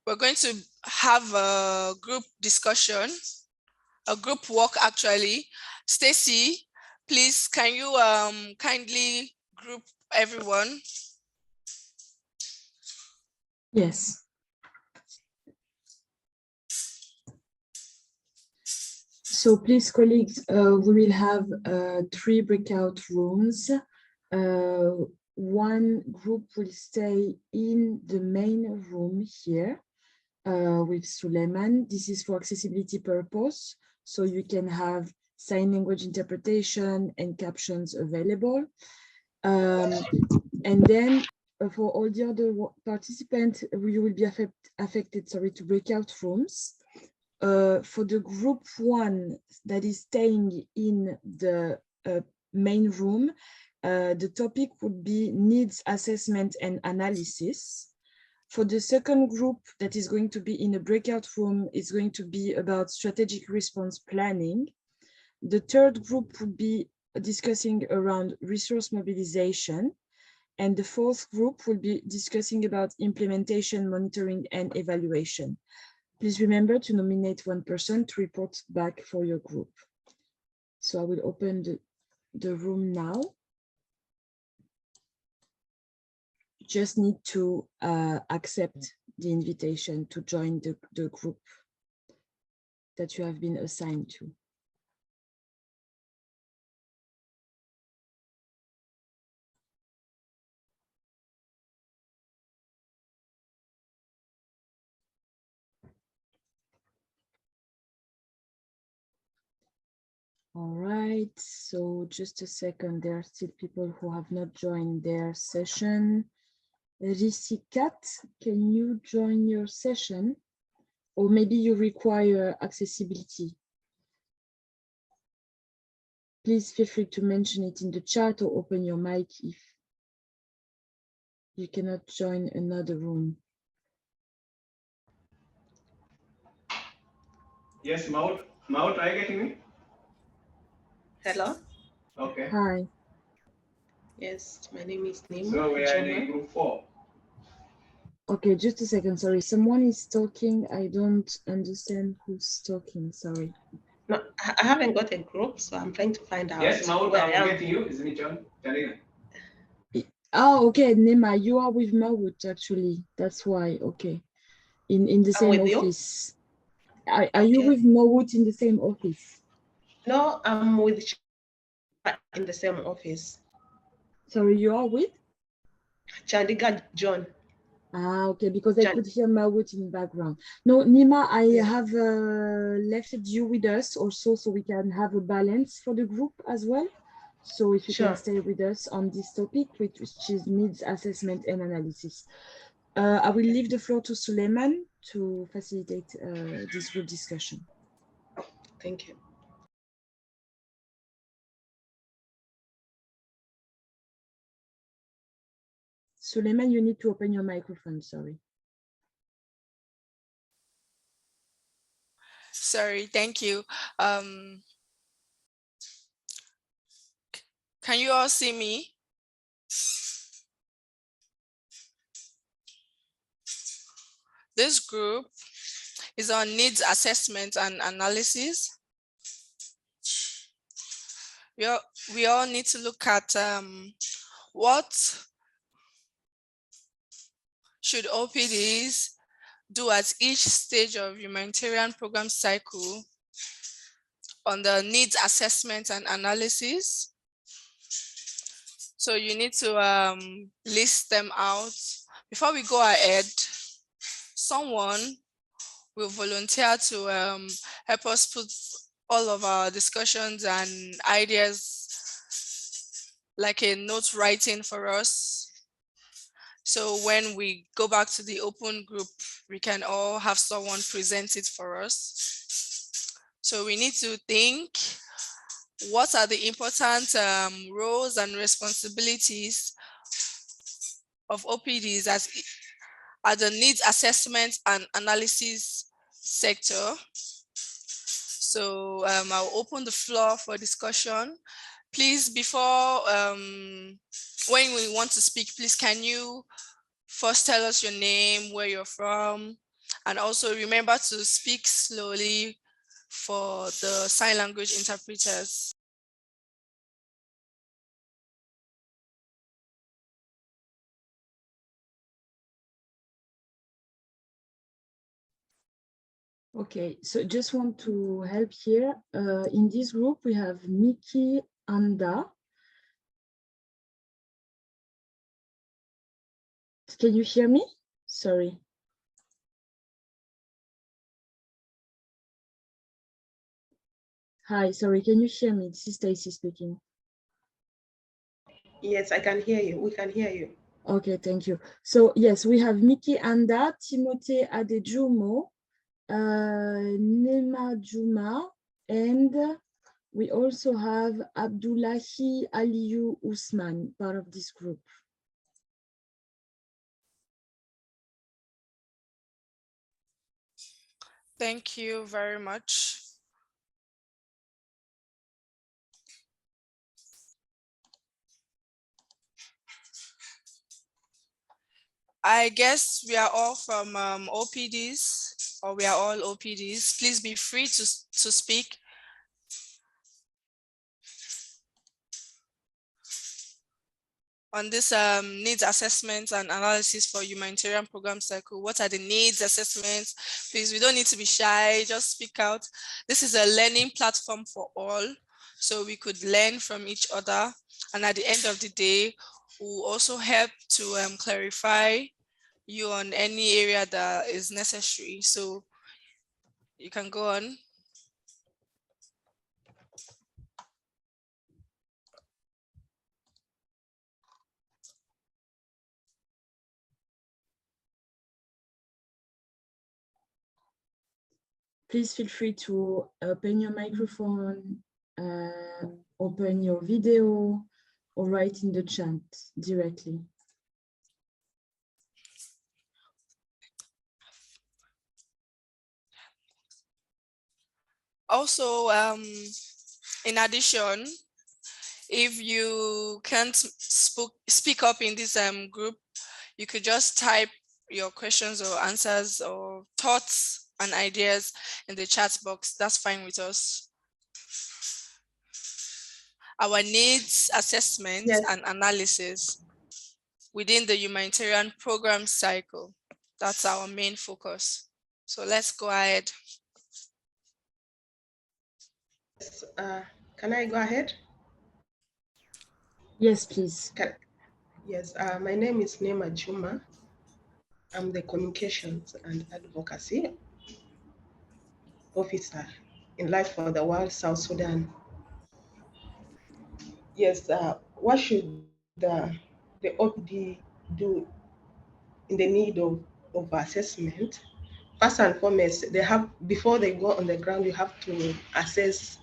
we're going to have a group discussion, a group walk actually. Stacy, please, can you kindly group everyone? Yes. So please, colleagues, we will have 3 breakout rooms. One group will stay in the main room here with Suleiman. This is for accessibility purpose, so you can have sign language interpretation and captions available. And then for all the other participants, we will be affected to breakout rooms. For the group 1 that is staying in the main room, the topic would be needs assessment and analysis. For the second group that is going to be in a breakout room, it's going to be about strategic response planning. The third group would be discussing around resource mobilization. And the fourth group will be discussing about implementation, monitoring, and evaluation. Please remember to nominate 1 person to report back for your group. So I will open the room now. You just need to accept the invitation to join the group that you have been assigned to. All right, so just a second, there are still people who have not joined their session. Risikat, can you join your session? Or maybe you require accessibility. please feel free to mention it in the chat or open your mic if you cannot join another room. Yes, Maud. Maud, are you getting me? Hello. Okay. Hi. Yes, my name is Nemo. So we are in group 4. Okay, just a second. Sorry, someone is talking. I don't understand who's talking. Sorry. No, I haven't got a group, so I'm trying to find out. Yes, Maud, where I I'm am. getting you. Isn't it, John? Tarina. Oh, okay, Nema, you are with Mawut actually. That's why. Okay, in the same with you? office. Are you with Mawut in the same office? No, I'm with in the same office. Sorry, you are with? Chandigarh John. Ah, okay, because I could hear Mawut in the background. No, Nima, I have left you with us also so we can have a balance for the group as well. So if you can stay with us on this topic, which is needs assessment and analysis. I will leave the floor to Suleiman to facilitate this group discussion. Thank you. Suleiman, you need to open your microphone, sorry. Sorry, thank you. Can you all see me? This group is on needs assessment and analysis. We all need to look at what should OPDs do at each stage of humanitarian program cycle on the needs assessment and analysis. So you need to list them out. Before we go ahead, someone will volunteer to help us put all of our discussions and ideas like a note writing for us. So when we go back to the open group, we can all have someone present it for us. So we need to think, what are the important roles and responsibilities of OPDs at the needs assessment and analysis sector? So I'll open the floor for discussion. Please, before, when we want to speak, please can you first tell us your name, where you're from, and also remember to speak slowly for the sign language interpreters. Okay, so just want to help here. In this group, we have Miki Anda. Can you hear me? Sorry. Hi, sorry, can you hear me? This is Stacy speaking. Yes, I can hear you. We can hear you. Okay, thank you. So yes, we have Miki Anda, Timothée Adejumo, Nema Juma, and we also have Abdullahi Aliyu Usman, part of this group. Thank you very much. I guess we are all from OPDs, or we are all OPDs. Please be free to speak. On this needs assessment and analysis for humanitarian program cycle. What are the needs assessments? Please, we don't need to be shy, just speak out. This is a learning platform for all, so we could learn from each other. And at the end of the day, we'll also help to clarify you on any area that is necessary. So you can go on. Please feel free to open your microphone open your video or write in the chat directly. Also, in addition, if you can't speak up in this group, you could just type your questions or answers or thoughts and ideas in the chat box. That's fine with us. Our needs assessment and analysis within the humanitarian program cycle. That's our main focus. So let's go ahead. Can I go ahead? Yes, please. Yes, my name is Nema Juma. I'm the Communications and Advocacy Officer in Life for the World, South Sudan. Yes, what should the OPD do in the need of assessment? First and foremost, they have, before they go on the ground, you have to assess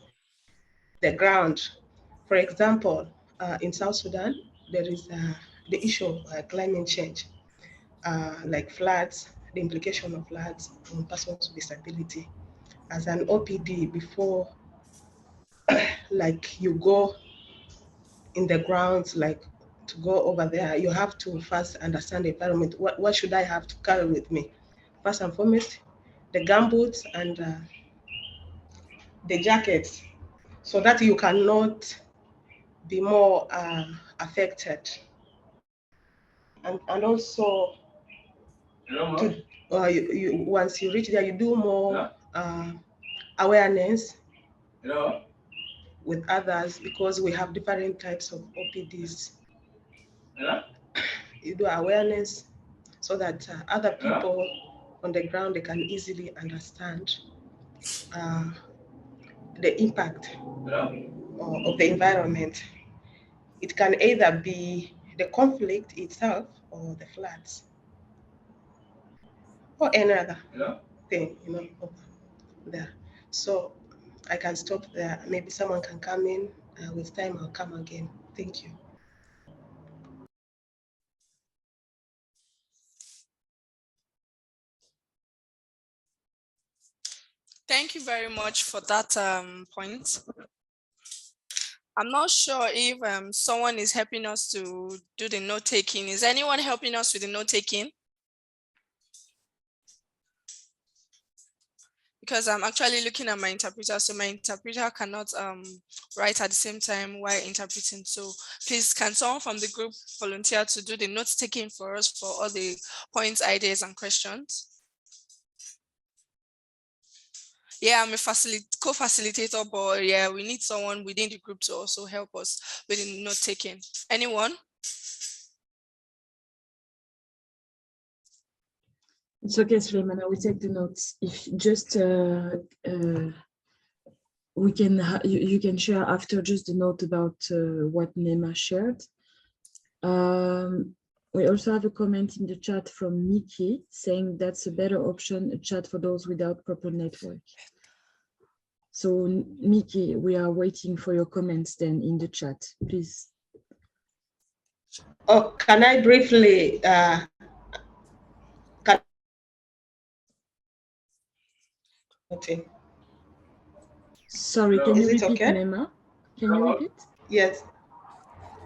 the ground. For example, in South Sudan, there is the issue of climate change, like floods, the implication of floods on persons with disability. As an OPD, before like you go in the grounds, like to go over there, you have to first understand the environment. What should I have to carry with me? First and foremost, the gumboots and the jackets, so that you cannot be more affected. And also, to, once you reach there, you do more awareness with others, because we have different types of OPDs. You do awareness so that other people on the ground, they can easily understand the impact of the environment. It can either be the conflict itself or the floods or any other thing, there. So I can stop there. Maybe someone can come in. With time, I'll come again. Thank you. Thank you very much for that point. I'm not sure if someone is helping us to do the note-taking. Is anyone helping us with the note-taking? Because I'm actually looking at my interpreter, so my interpreter cannot write at the same time while interpreting. So please, can someone from the group volunteer to do the note-taking for us for all the points, ideas, and questions? Yeah, I'm a co-facilitator, but yeah, we need someone within the group to also help us with the note-taking. Anyone? It's okay, Suleiman. I will take the notes. If just we can, you can share after just the note about what Nema shared. We also have a comment in the chat from Nikki saying that's a better option, a chat for those without proper network. So Nikki, we are waiting for your comments then in the chat, please. Oh, can I briefly, okay. Sorry, can you repeat, okay? Nema? Can you repeat? Yes.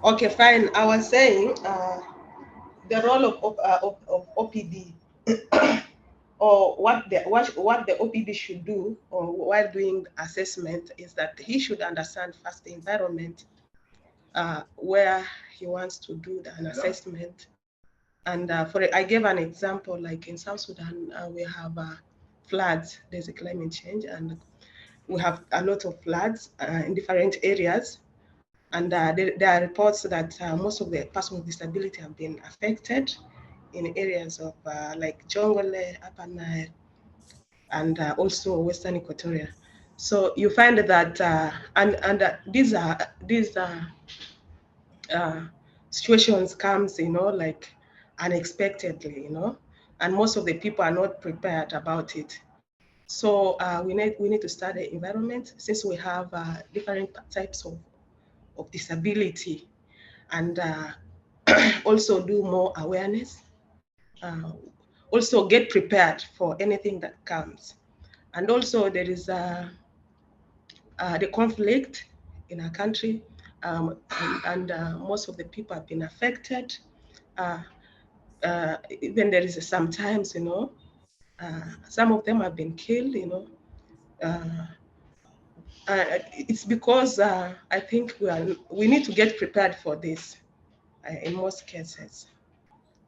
Okay, fine. I was saying the role of OPD or what the OPD should do or while doing assessment is that he should understand first the environment where he wants to do an assessment. And I gave an example, like in South Sudan, we have floods. There's a climate change, and we have a lot of floods in different areas. And there are reports that most of the persons with disability have been affected in areas of like Jongole, Upper Nile, and also Western Equatoria. So you find that, these situations comes, like unexpectedly, and most of the people are not prepared about it. So we need to study environment, since we have different types of disability, and also do more awareness. Also get prepared for anything that comes. And also there is the conflict in our country, and most of the people have been affected. Even there is sometimes, some of them have been killed, it's because I think we need to get prepared for this in most cases.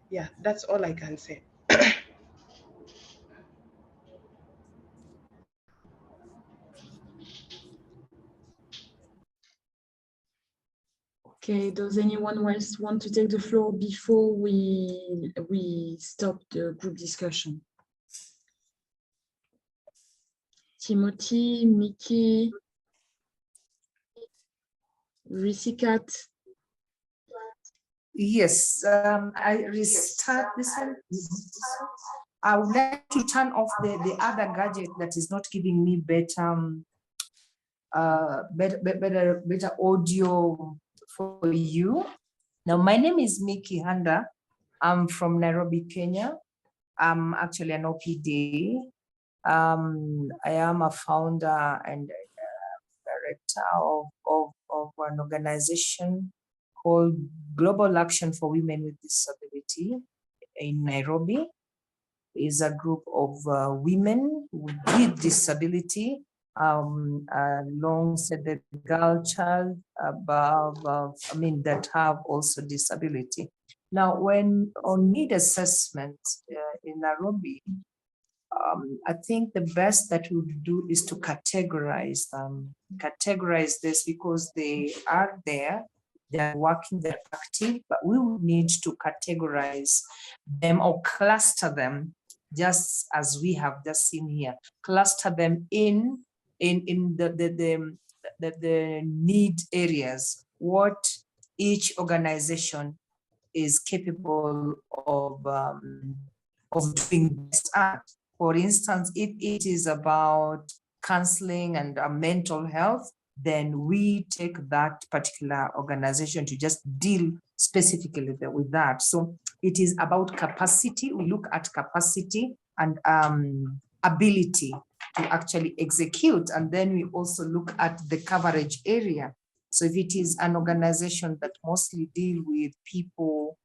Yeah, that's all I can say. Okay, does anyone else want to take the floor before we stop the group discussion? Timothy, Mickey, Risikat. Yes, I restart this one. I would like to turn off the other gadget that is not giving me better better audio for you. Now, my name is Mickey Handa. I'm from Nairobi, Kenya. I'm actually an OPD. I am a founder and director of an organization called Global Action for Women with Disability in Nairobi. Is a group of women with disability alongside the girl child above, that have also disability. Now, when on need assessment in Nairobi, I think the best that we would do is to categorize them, categorize this because they are there, they're working, they're active, but we would need to categorize them or cluster them, just as we have just seen here, cluster them in the need areas, what each organization is capable of doing best at. For instance, if it is about counseling and mental health, then we take that particular organization to just deal specifically with that. So it is about capacity. We look at capacity and ability to actually execute. And then we also look at the coverage area. So if it is an organization that mostly deal with people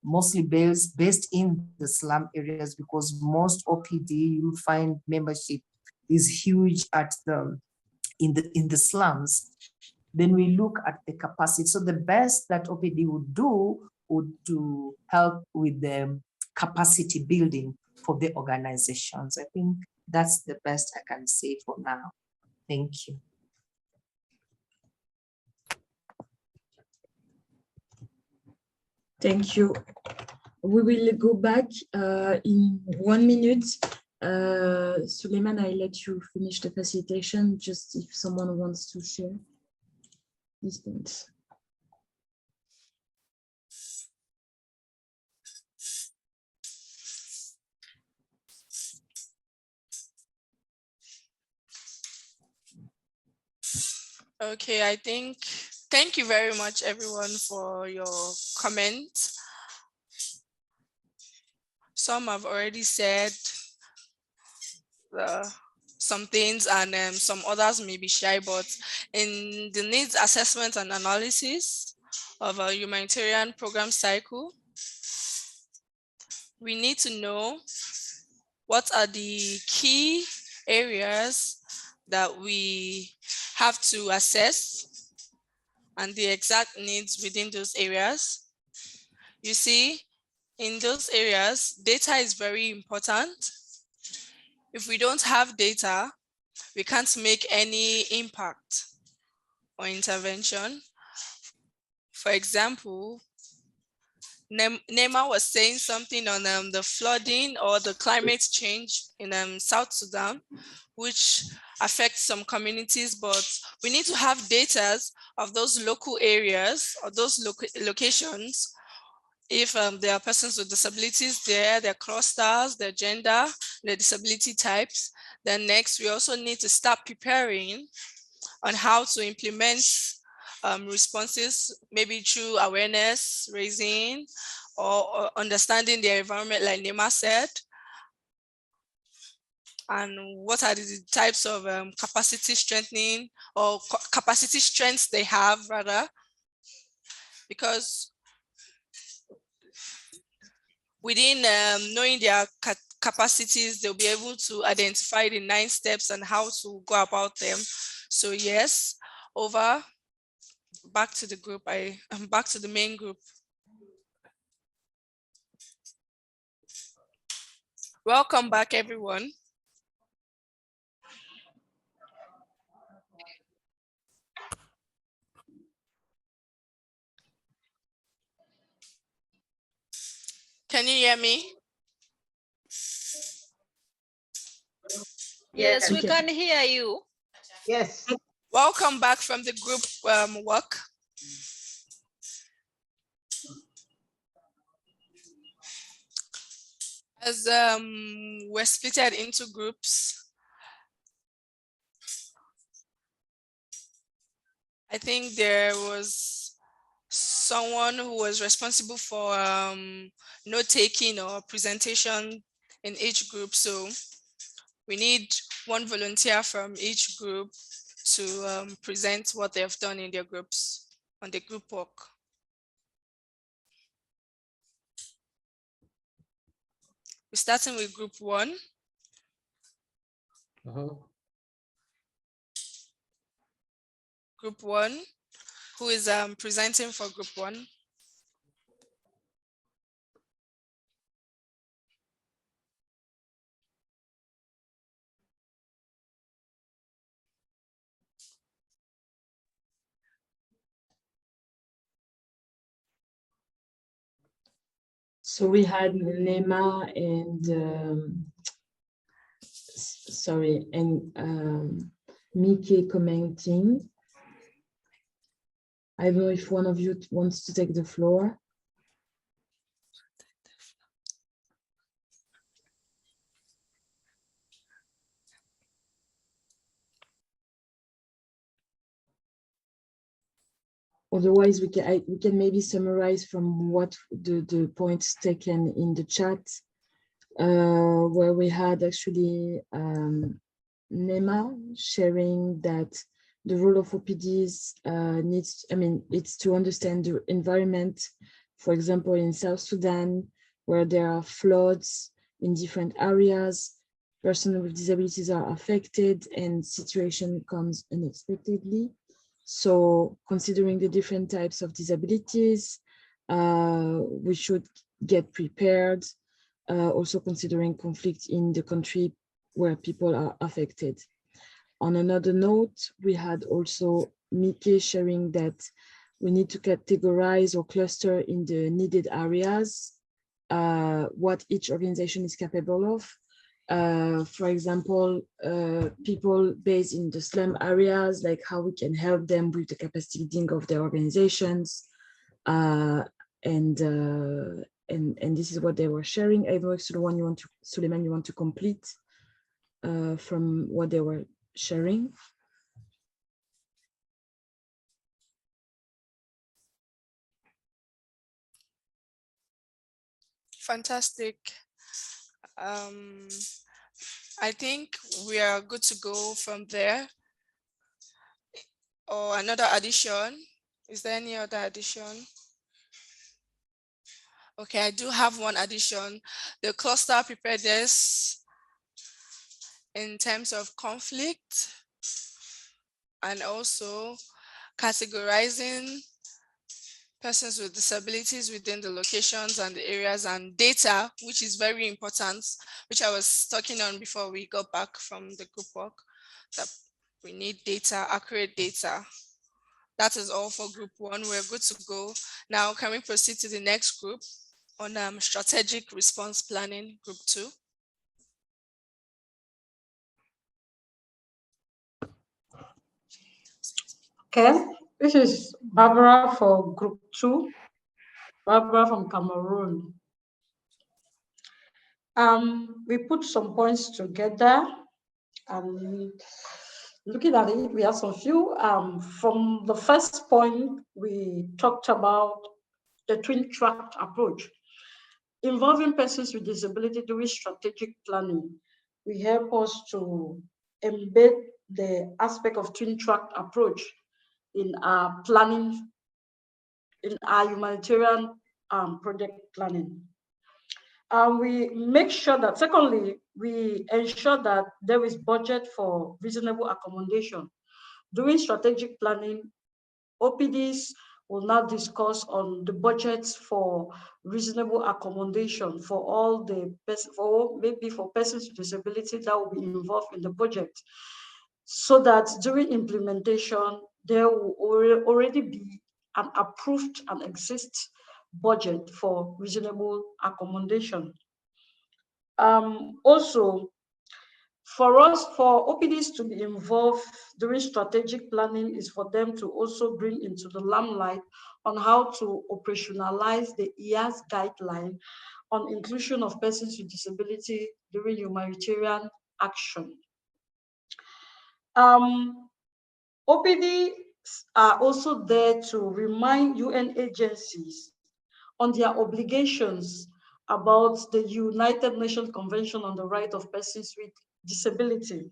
mostly based in the slum areas, because most OPD you find membership is huge at in the slums, then we look at the capacity. So the best that OPD would do would to help with the capacity building for the organizations. I think that's the best I can say for now. Thank you. Thank you. We will go back in 1 minute. Suleiman, I let you finish the facilitation, just if someone wants to share these points. Okay, I think, thank you very much everyone for your comments. Some have already said some things, and some others may be shy, but in the needs assessment and analysis of a humanitarian program cycle, we need to know what are the key areas that we have to assess and the exact needs within those areas. You see, in those areas, data is very important. If we don't have data, we can't make any impact or intervention. For example, Nema was saying something on the flooding or the climate change in South Sudan, which affects some communities, but we need to have data of those local areas or those locations. If there are persons with disabilities there, their clusters, their gender, their disability types, Then next, we also need to start preparing on how to implement responses, maybe through awareness raising or understanding the environment, like Nema said. And what are the types of capacity strengthening or capacity strengths they have, rather, because within knowing their capacities, they'll be able to identify the 9 steps and how to go about them. So yes, over, back to the group. I'm back to the main group. Welcome back, everyone. Can you hear me? Yes, we can hear you. Yes. Welcome back from the group work. As we're split into groups, I think there was someone who was responsible for note-taking or presentation in each group. So we need one volunteer from each group to present what they have done in their groups on the group work. We're starting with group 1. Group 1, who is presenting for group 1? So we had Nema and sorry, and Miki commenting. I don't know if one of you wants to take the floor. Otherwise, we can maybe summarize from what the points taken in the chat, where we had actually Nema sharing that the role of OPDs it's to understand the environment, for example, in South Sudan, where there are floods in different areas, persons with disabilities are affected and situation comes unexpectedly. So considering the different types of disabilities, we should get prepared, also considering conflict in the country where people are affected. On another note, we had also Miki sharing that we need to categorize or cluster in the needed areas, what each organization is capable of. For example, people based in the slum areas, like how we can help them with the capacity building of their organizations. And this is what they were sharing. I don't know if Suleiman, you want to complete from what they were sharing? Fantastic. I think we are good to go from there. Or another addition? Is there any other addition? Okay, I do have one addition. The cluster preparedness in terms of conflict and also categorizing persons with disabilities within the locations and the areas, and data, which is very important, which I was talking on before we got back from the group work, that we need data, accurate data. That is all for group 1. We're good to go. Now, can we proceed to the next group on strategic response planning, group 2? Okay, this is Barbara for group 2. Barbara from Cameroon. We put some points together And looking at it, we have some few. From the first point, we talked about the twin-track approach. Involving persons with disability during strategic planning will help us to embed the aspect of twin-track approach in our planning, in our humanitarian project planning. We make sure that, secondly, we ensure that there is budget for reasonable accommodation. During strategic planning, OPDs will now discuss on the budgets for reasonable accommodation for all the, maybe for persons with disability that will be involved in the project, so that during implementation, there will already be an approved and exist budget for reasonable accommodation. Also, for us, for OPDs to be involved during strategic planning is for them to also bring into the limelight on how to operationalize the EAS guideline on inclusion of persons with disability during humanitarian action. OPDs are also there to remind UN agencies on their obligations about the United Nations Convention on the Right of Persons with Disability.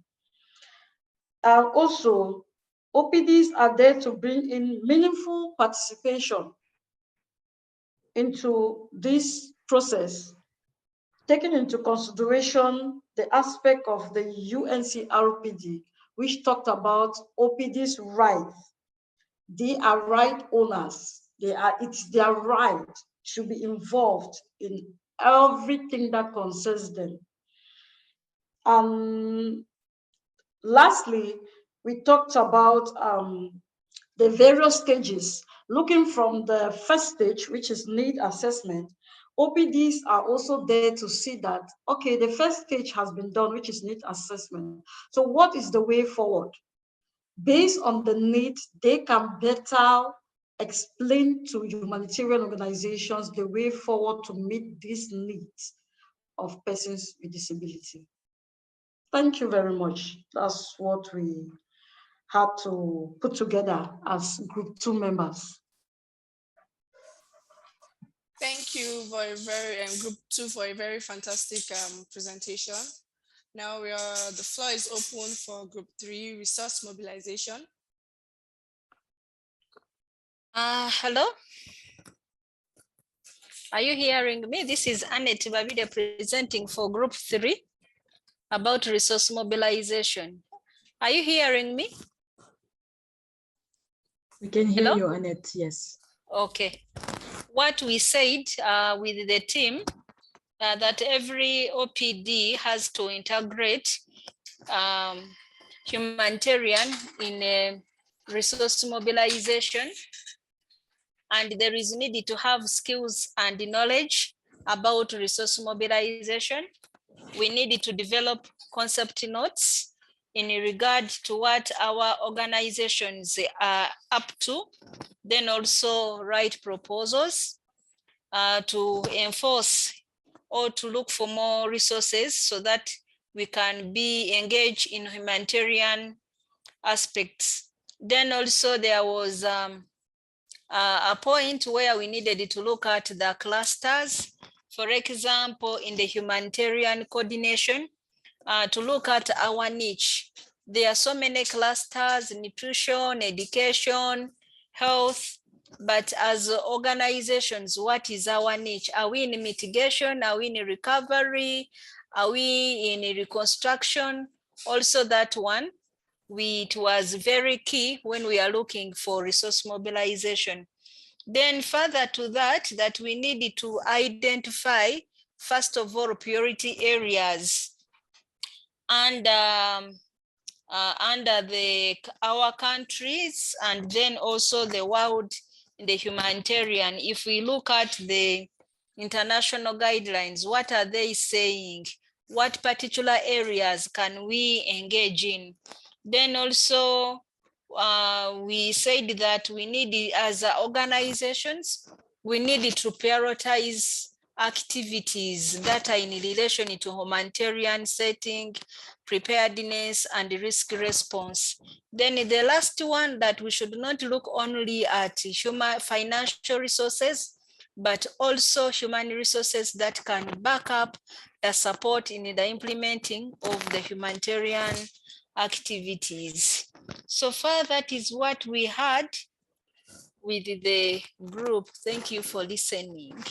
Also, OPDs are there to bring in meaningful participation into this process, taking into consideration the aspect of the UNCRPD, which talked about OPD's rights. They are right owners. It's their right to be involved in everything that concerns them. Lastly, we talked about the various stages, looking from the first stage, which is need assessment. OPDs are also there to see that, okay, the first stage has been done, which is need assessment. So what is the way forward? Based on the need, they can better explain to humanitarian organizations the way forward to meet these needs of persons with disability. Thank you very much. That's what we had to put together as Group 2 members. Thank you for Group 2 for a very fantastic presentation. Now the floor is open for Group 3, resource mobilization. Hello? Are you hearing me? This is Annette Babide presenting for Group 3 about resource mobilization. Are you hearing me? We can hear Hello? you, Annette, yes. Okay. What we said with the team, that every OPD has to integrate humanitarian in resource mobilization, and there is need to have skills and knowledge about resource mobilization. We need to develop concept notes in regard to what our organizations are up to, then also write proposals to enforce or to look for more resources so that we can be engaged in humanitarian aspects. Then also there was a point where we needed to look at the clusters. For example, in the humanitarian coordination, to look at our niche. There are so many clusters: nutrition, education, health, but as organizations, what is our niche? Are we in mitigation? Are we in recovery? Are we in reconstruction? Also that one, it was very key when we are looking for resource mobilization. Then further to that, we needed to identify, first of all, priority areas and under our countries, and then also the world in the humanitarian. If we look at the international guidelines, what are they saying? What particular areas can we engage in? Then also we said that we need, as organizations, we need to prioritize activities that are in relation to humanitarian setting, preparedness, and risk response. Then the last one, that we should not look only at human financial resources, but also human resources that can back up the support in the implementing of the humanitarian activities. So far, that is what we had with the group. Thank you for listening.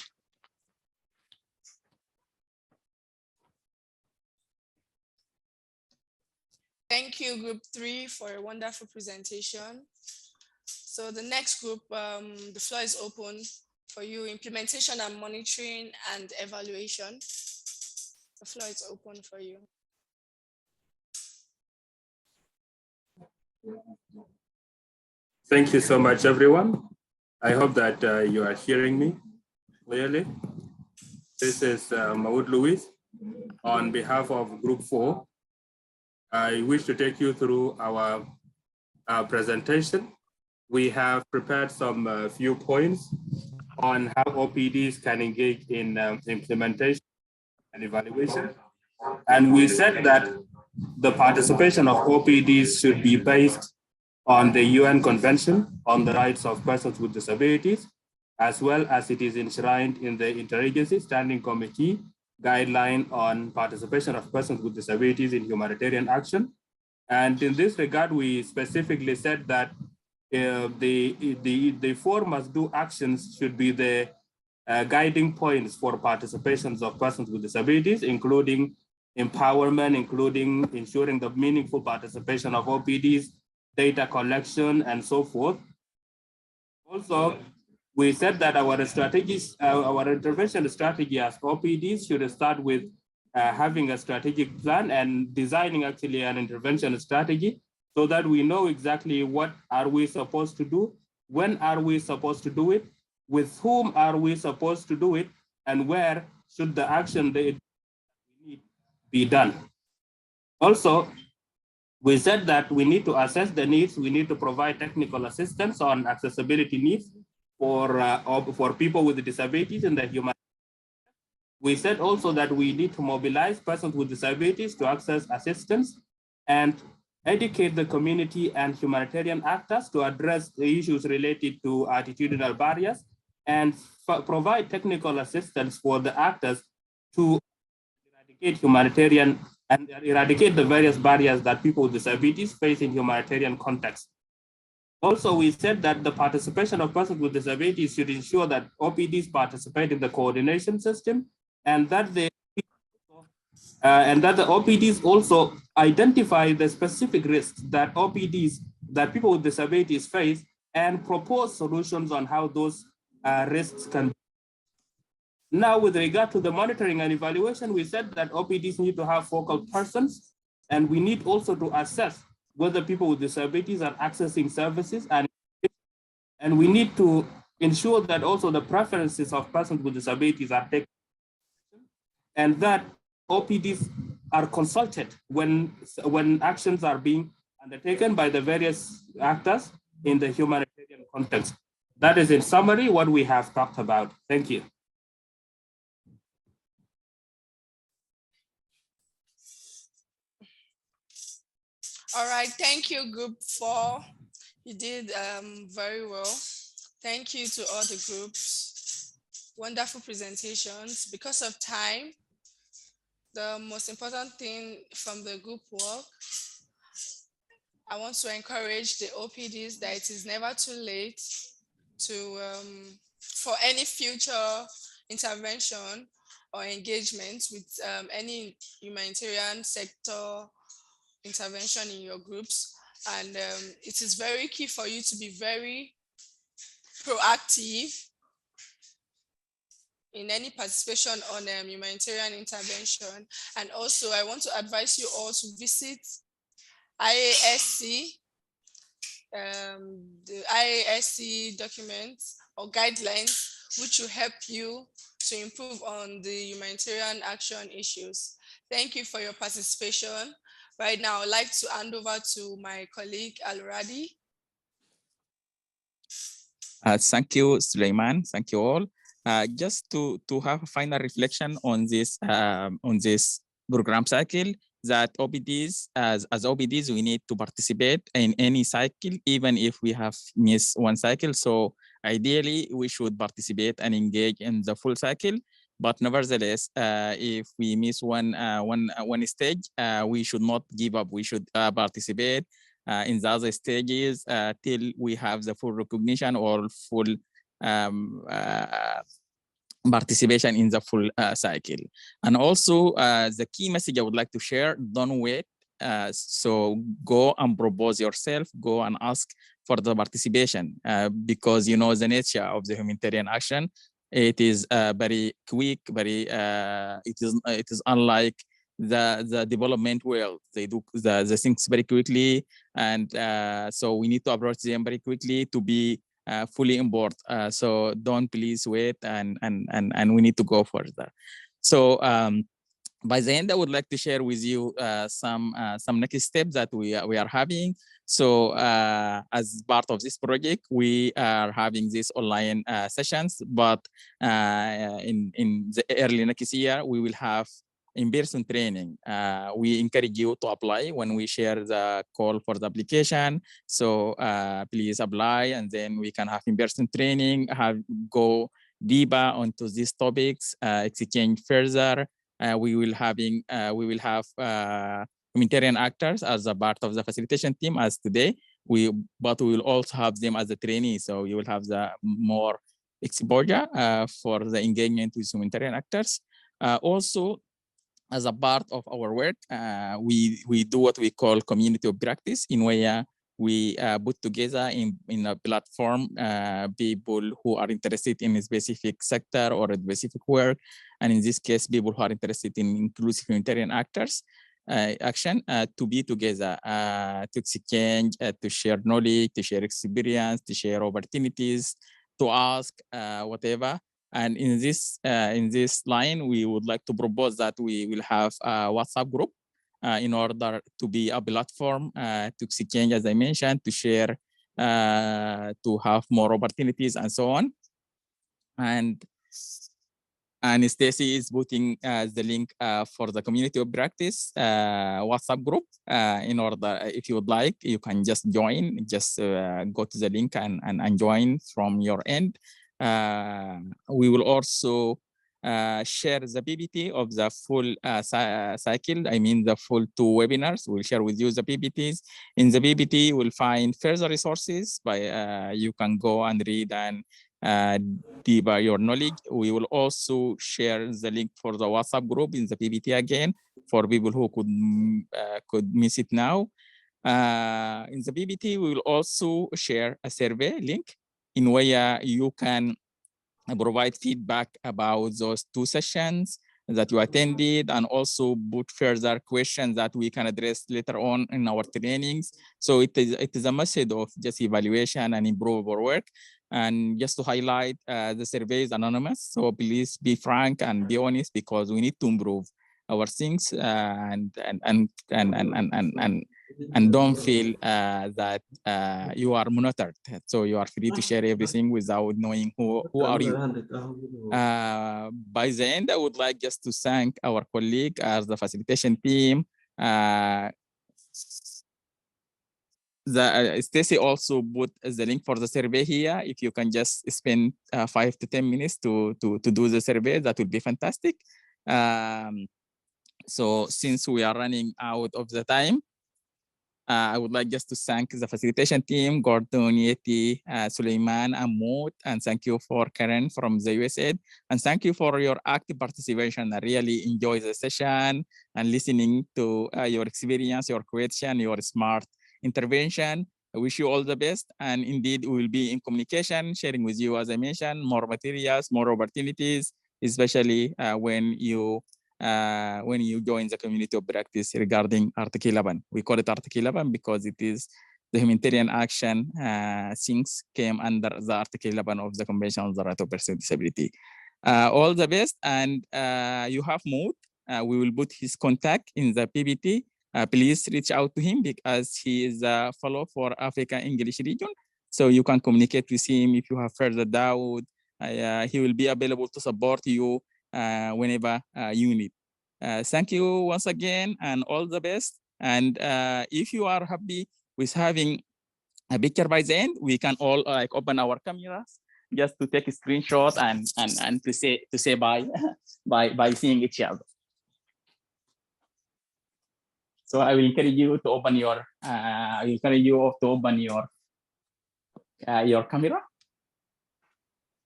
Thank you, Group 3, for a wonderful presentation. So the next group, the floor is open for you, implementation and monitoring and evaluation. The floor is open for you. Thank you so much, everyone. I hope that you are hearing me clearly. This is Maud Louis. On behalf of Group 4, I wish to take you through our presentation. We have prepared some few points on how OPDs can engage in implementation and evaluation. And we said that the participation of OPDs should be based on the UN Convention on the Rights of Persons with Disabilities, as well as it is enshrined in the Interagency Standing Committee guideline on participation of persons with disabilities in humanitarian action. And in this regard, we specifically said that the four must-do actions should be the guiding points for participations of persons with disabilities, including empowerment, including ensuring the meaningful participation of OPDs, data collection, and so forth. Also, we said that our strategies, our intervention strategy as OPDs should start with having a strategic plan and designing actually an intervention strategy so that we know exactly what are we supposed to do, when are we supposed to do it, with whom are we supposed to do it, and where should the action that we need be done. Also, we said that we need to assess the needs, we need to provide technical assistance on accessibility needs for people with disabilities in the human. We said also that we need to mobilize persons with disabilities to access assistance and educate the community and humanitarian actors to address the issues related to attitudinal barriers and provide technical assistance for the actors to eradicate humanitarian and eradicate the various barriers that people with disabilities face in humanitarian context. Also, we said that the participation of persons with disabilities should ensure that OPDs participate in the coordination system and that the OPDs also identify the specific risks that that people with disabilities face and propose solutions on how those risks can be. Now, with regard to the monitoring and evaluation, we said that OPDs need to have focal persons, and we need also to assess whether people with disabilities are accessing services, and we need to ensure that also the preferences of persons with disabilities are taken, and that OPDs are consulted when actions are being undertaken by the various actors in the humanitarian context. That is in summary what we have talked about. Thank you. All right, thank you, Group 4. You did very well. Thank you to all the groups. Wonderful presentations. Because of time, the most important thing from the group work, I want to encourage the OPDs that it is never too late to for any future intervention or engagement with any humanitarian sector intervention in your groups. And it is very key for you to be very proactive in any participation on humanitarian intervention. And also, I want to advise you all to visit IASC, the IASC documents or guidelines, which will help you to improve on the humanitarian action issues. Thank you for your participation. Right now, I'd like to hand over to my colleague, Aluradi. Thank you, Suleiman. Thank you all. Just to have a final reflection on this program cycle, that OPDs, as OPDs, we need to participate in any cycle, even if we have missed one cycle. So ideally, we should participate and engage in the full cycle. But nevertheless, if we miss one stage, we should not give up. We should participate in the other stages till we have the full recognition or full participation in the full cycle. And also the key message I would like to share, don't wait. So go and propose yourself, go and ask for the participation because you know the nature of the humanitarian action. It is very quick, very it is unlike the development world. They do the things very quickly, and so we need to approach them very quickly to be fully on board. So don't please wait, and we need to go further. So by the end, I would like to share with you some next steps that we are having. So as part of this project, we are having these online sessions, but in the early next year, we will have in-person training. We encourage you to apply when we share the call for the application. So please apply, and then we can have in-person training, go deeper onto these topics, exchange further. We will have humanitarian actors as a part of the facilitation team as today. But we will also have them as a trainee. So you will have the more exposure for the engagement with humanitarian actors. Also, as a part of our work, we do what we call community of practice, in where we put together in a platform people who are interested in a specific sector or a specific work. And in this case, people who are interested in inclusive humanitarian actors action to be together, to exchange, to share knowledge, to share experience, to share opportunities, to ask whatever. And in this line, we would like to propose that we will have a WhatsApp group in order to be a platform to exchange, as I mentioned, to share, to have more opportunities and so on. And Stacy is putting the link for the community of practice WhatsApp group. In order, if you would like, you can just join, just go to the link and join from your end. We will also share the PPT of the full cycle. I mean, the full 2 webinars. We'll share with you the PPTs. In the PPT, you will find further resources by you can go and read and deeper your knowledge. We will also share the link for the WhatsApp group in the PPT again for people who could miss it now. In the PPT, we will also share a survey link in where you can provide feedback about those 2 sessions that you attended, and also put further questions that we can address later on in our trainings. So it is a method of just evaluation and improve our work. And just to highlight, the survey is anonymous, so please be frank and be honest, because we need to improve our things, and don't feel that you are monitored. So you are free to share everything without knowing who are you. By the end, I would like just to thank our colleague as the facilitation team. Stacy also put the link for the survey here. If you can just spend 5 to 10 minutes to do the survey, that would be fantastic. So since we are running out of the time, I would like just to thank the facilitation team, Gordon, Yeti, Suleiman, and Moot, and thank you for Karen from the USAID. And thank you for your active participation. I really enjoyed the session and listening to your experience, your question, your smart intervention. I wish you all the best. And indeed, we will be in communication, sharing with you, as I mentioned, more materials, more opportunities, especially when you join the community of practice regarding Article 11. We call it Article 11 because it is the humanitarian action things came under the Article 11 of the Convention on the Right of Persons with Disability. All the best, and you have Mood. We will put his contact in the PPT. Please reach out to him because he is a fellow for Africa English region. So you can communicate with him if you have further doubt He will be available to support you whenever you need. Thank you once again and all the best. And if you are happy with having a picture by the end, we can all like open our cameras just to take a screenshot and to say bye by seeing each other. So I will encourage you to open your your camera.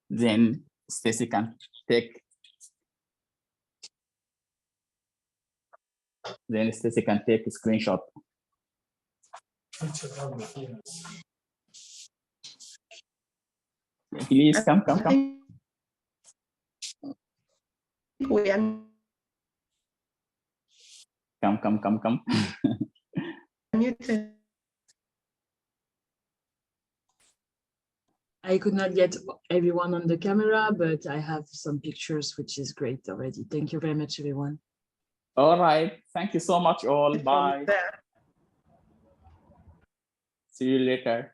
Then Stacy can take. Then Stacy can take a screenshot. Please come. We are Come. muted. I could not get everyone on the camera, but I have some pictures, which is great already. Thank you very much, everyone. All right. Thank you so much all. Bye. See you later.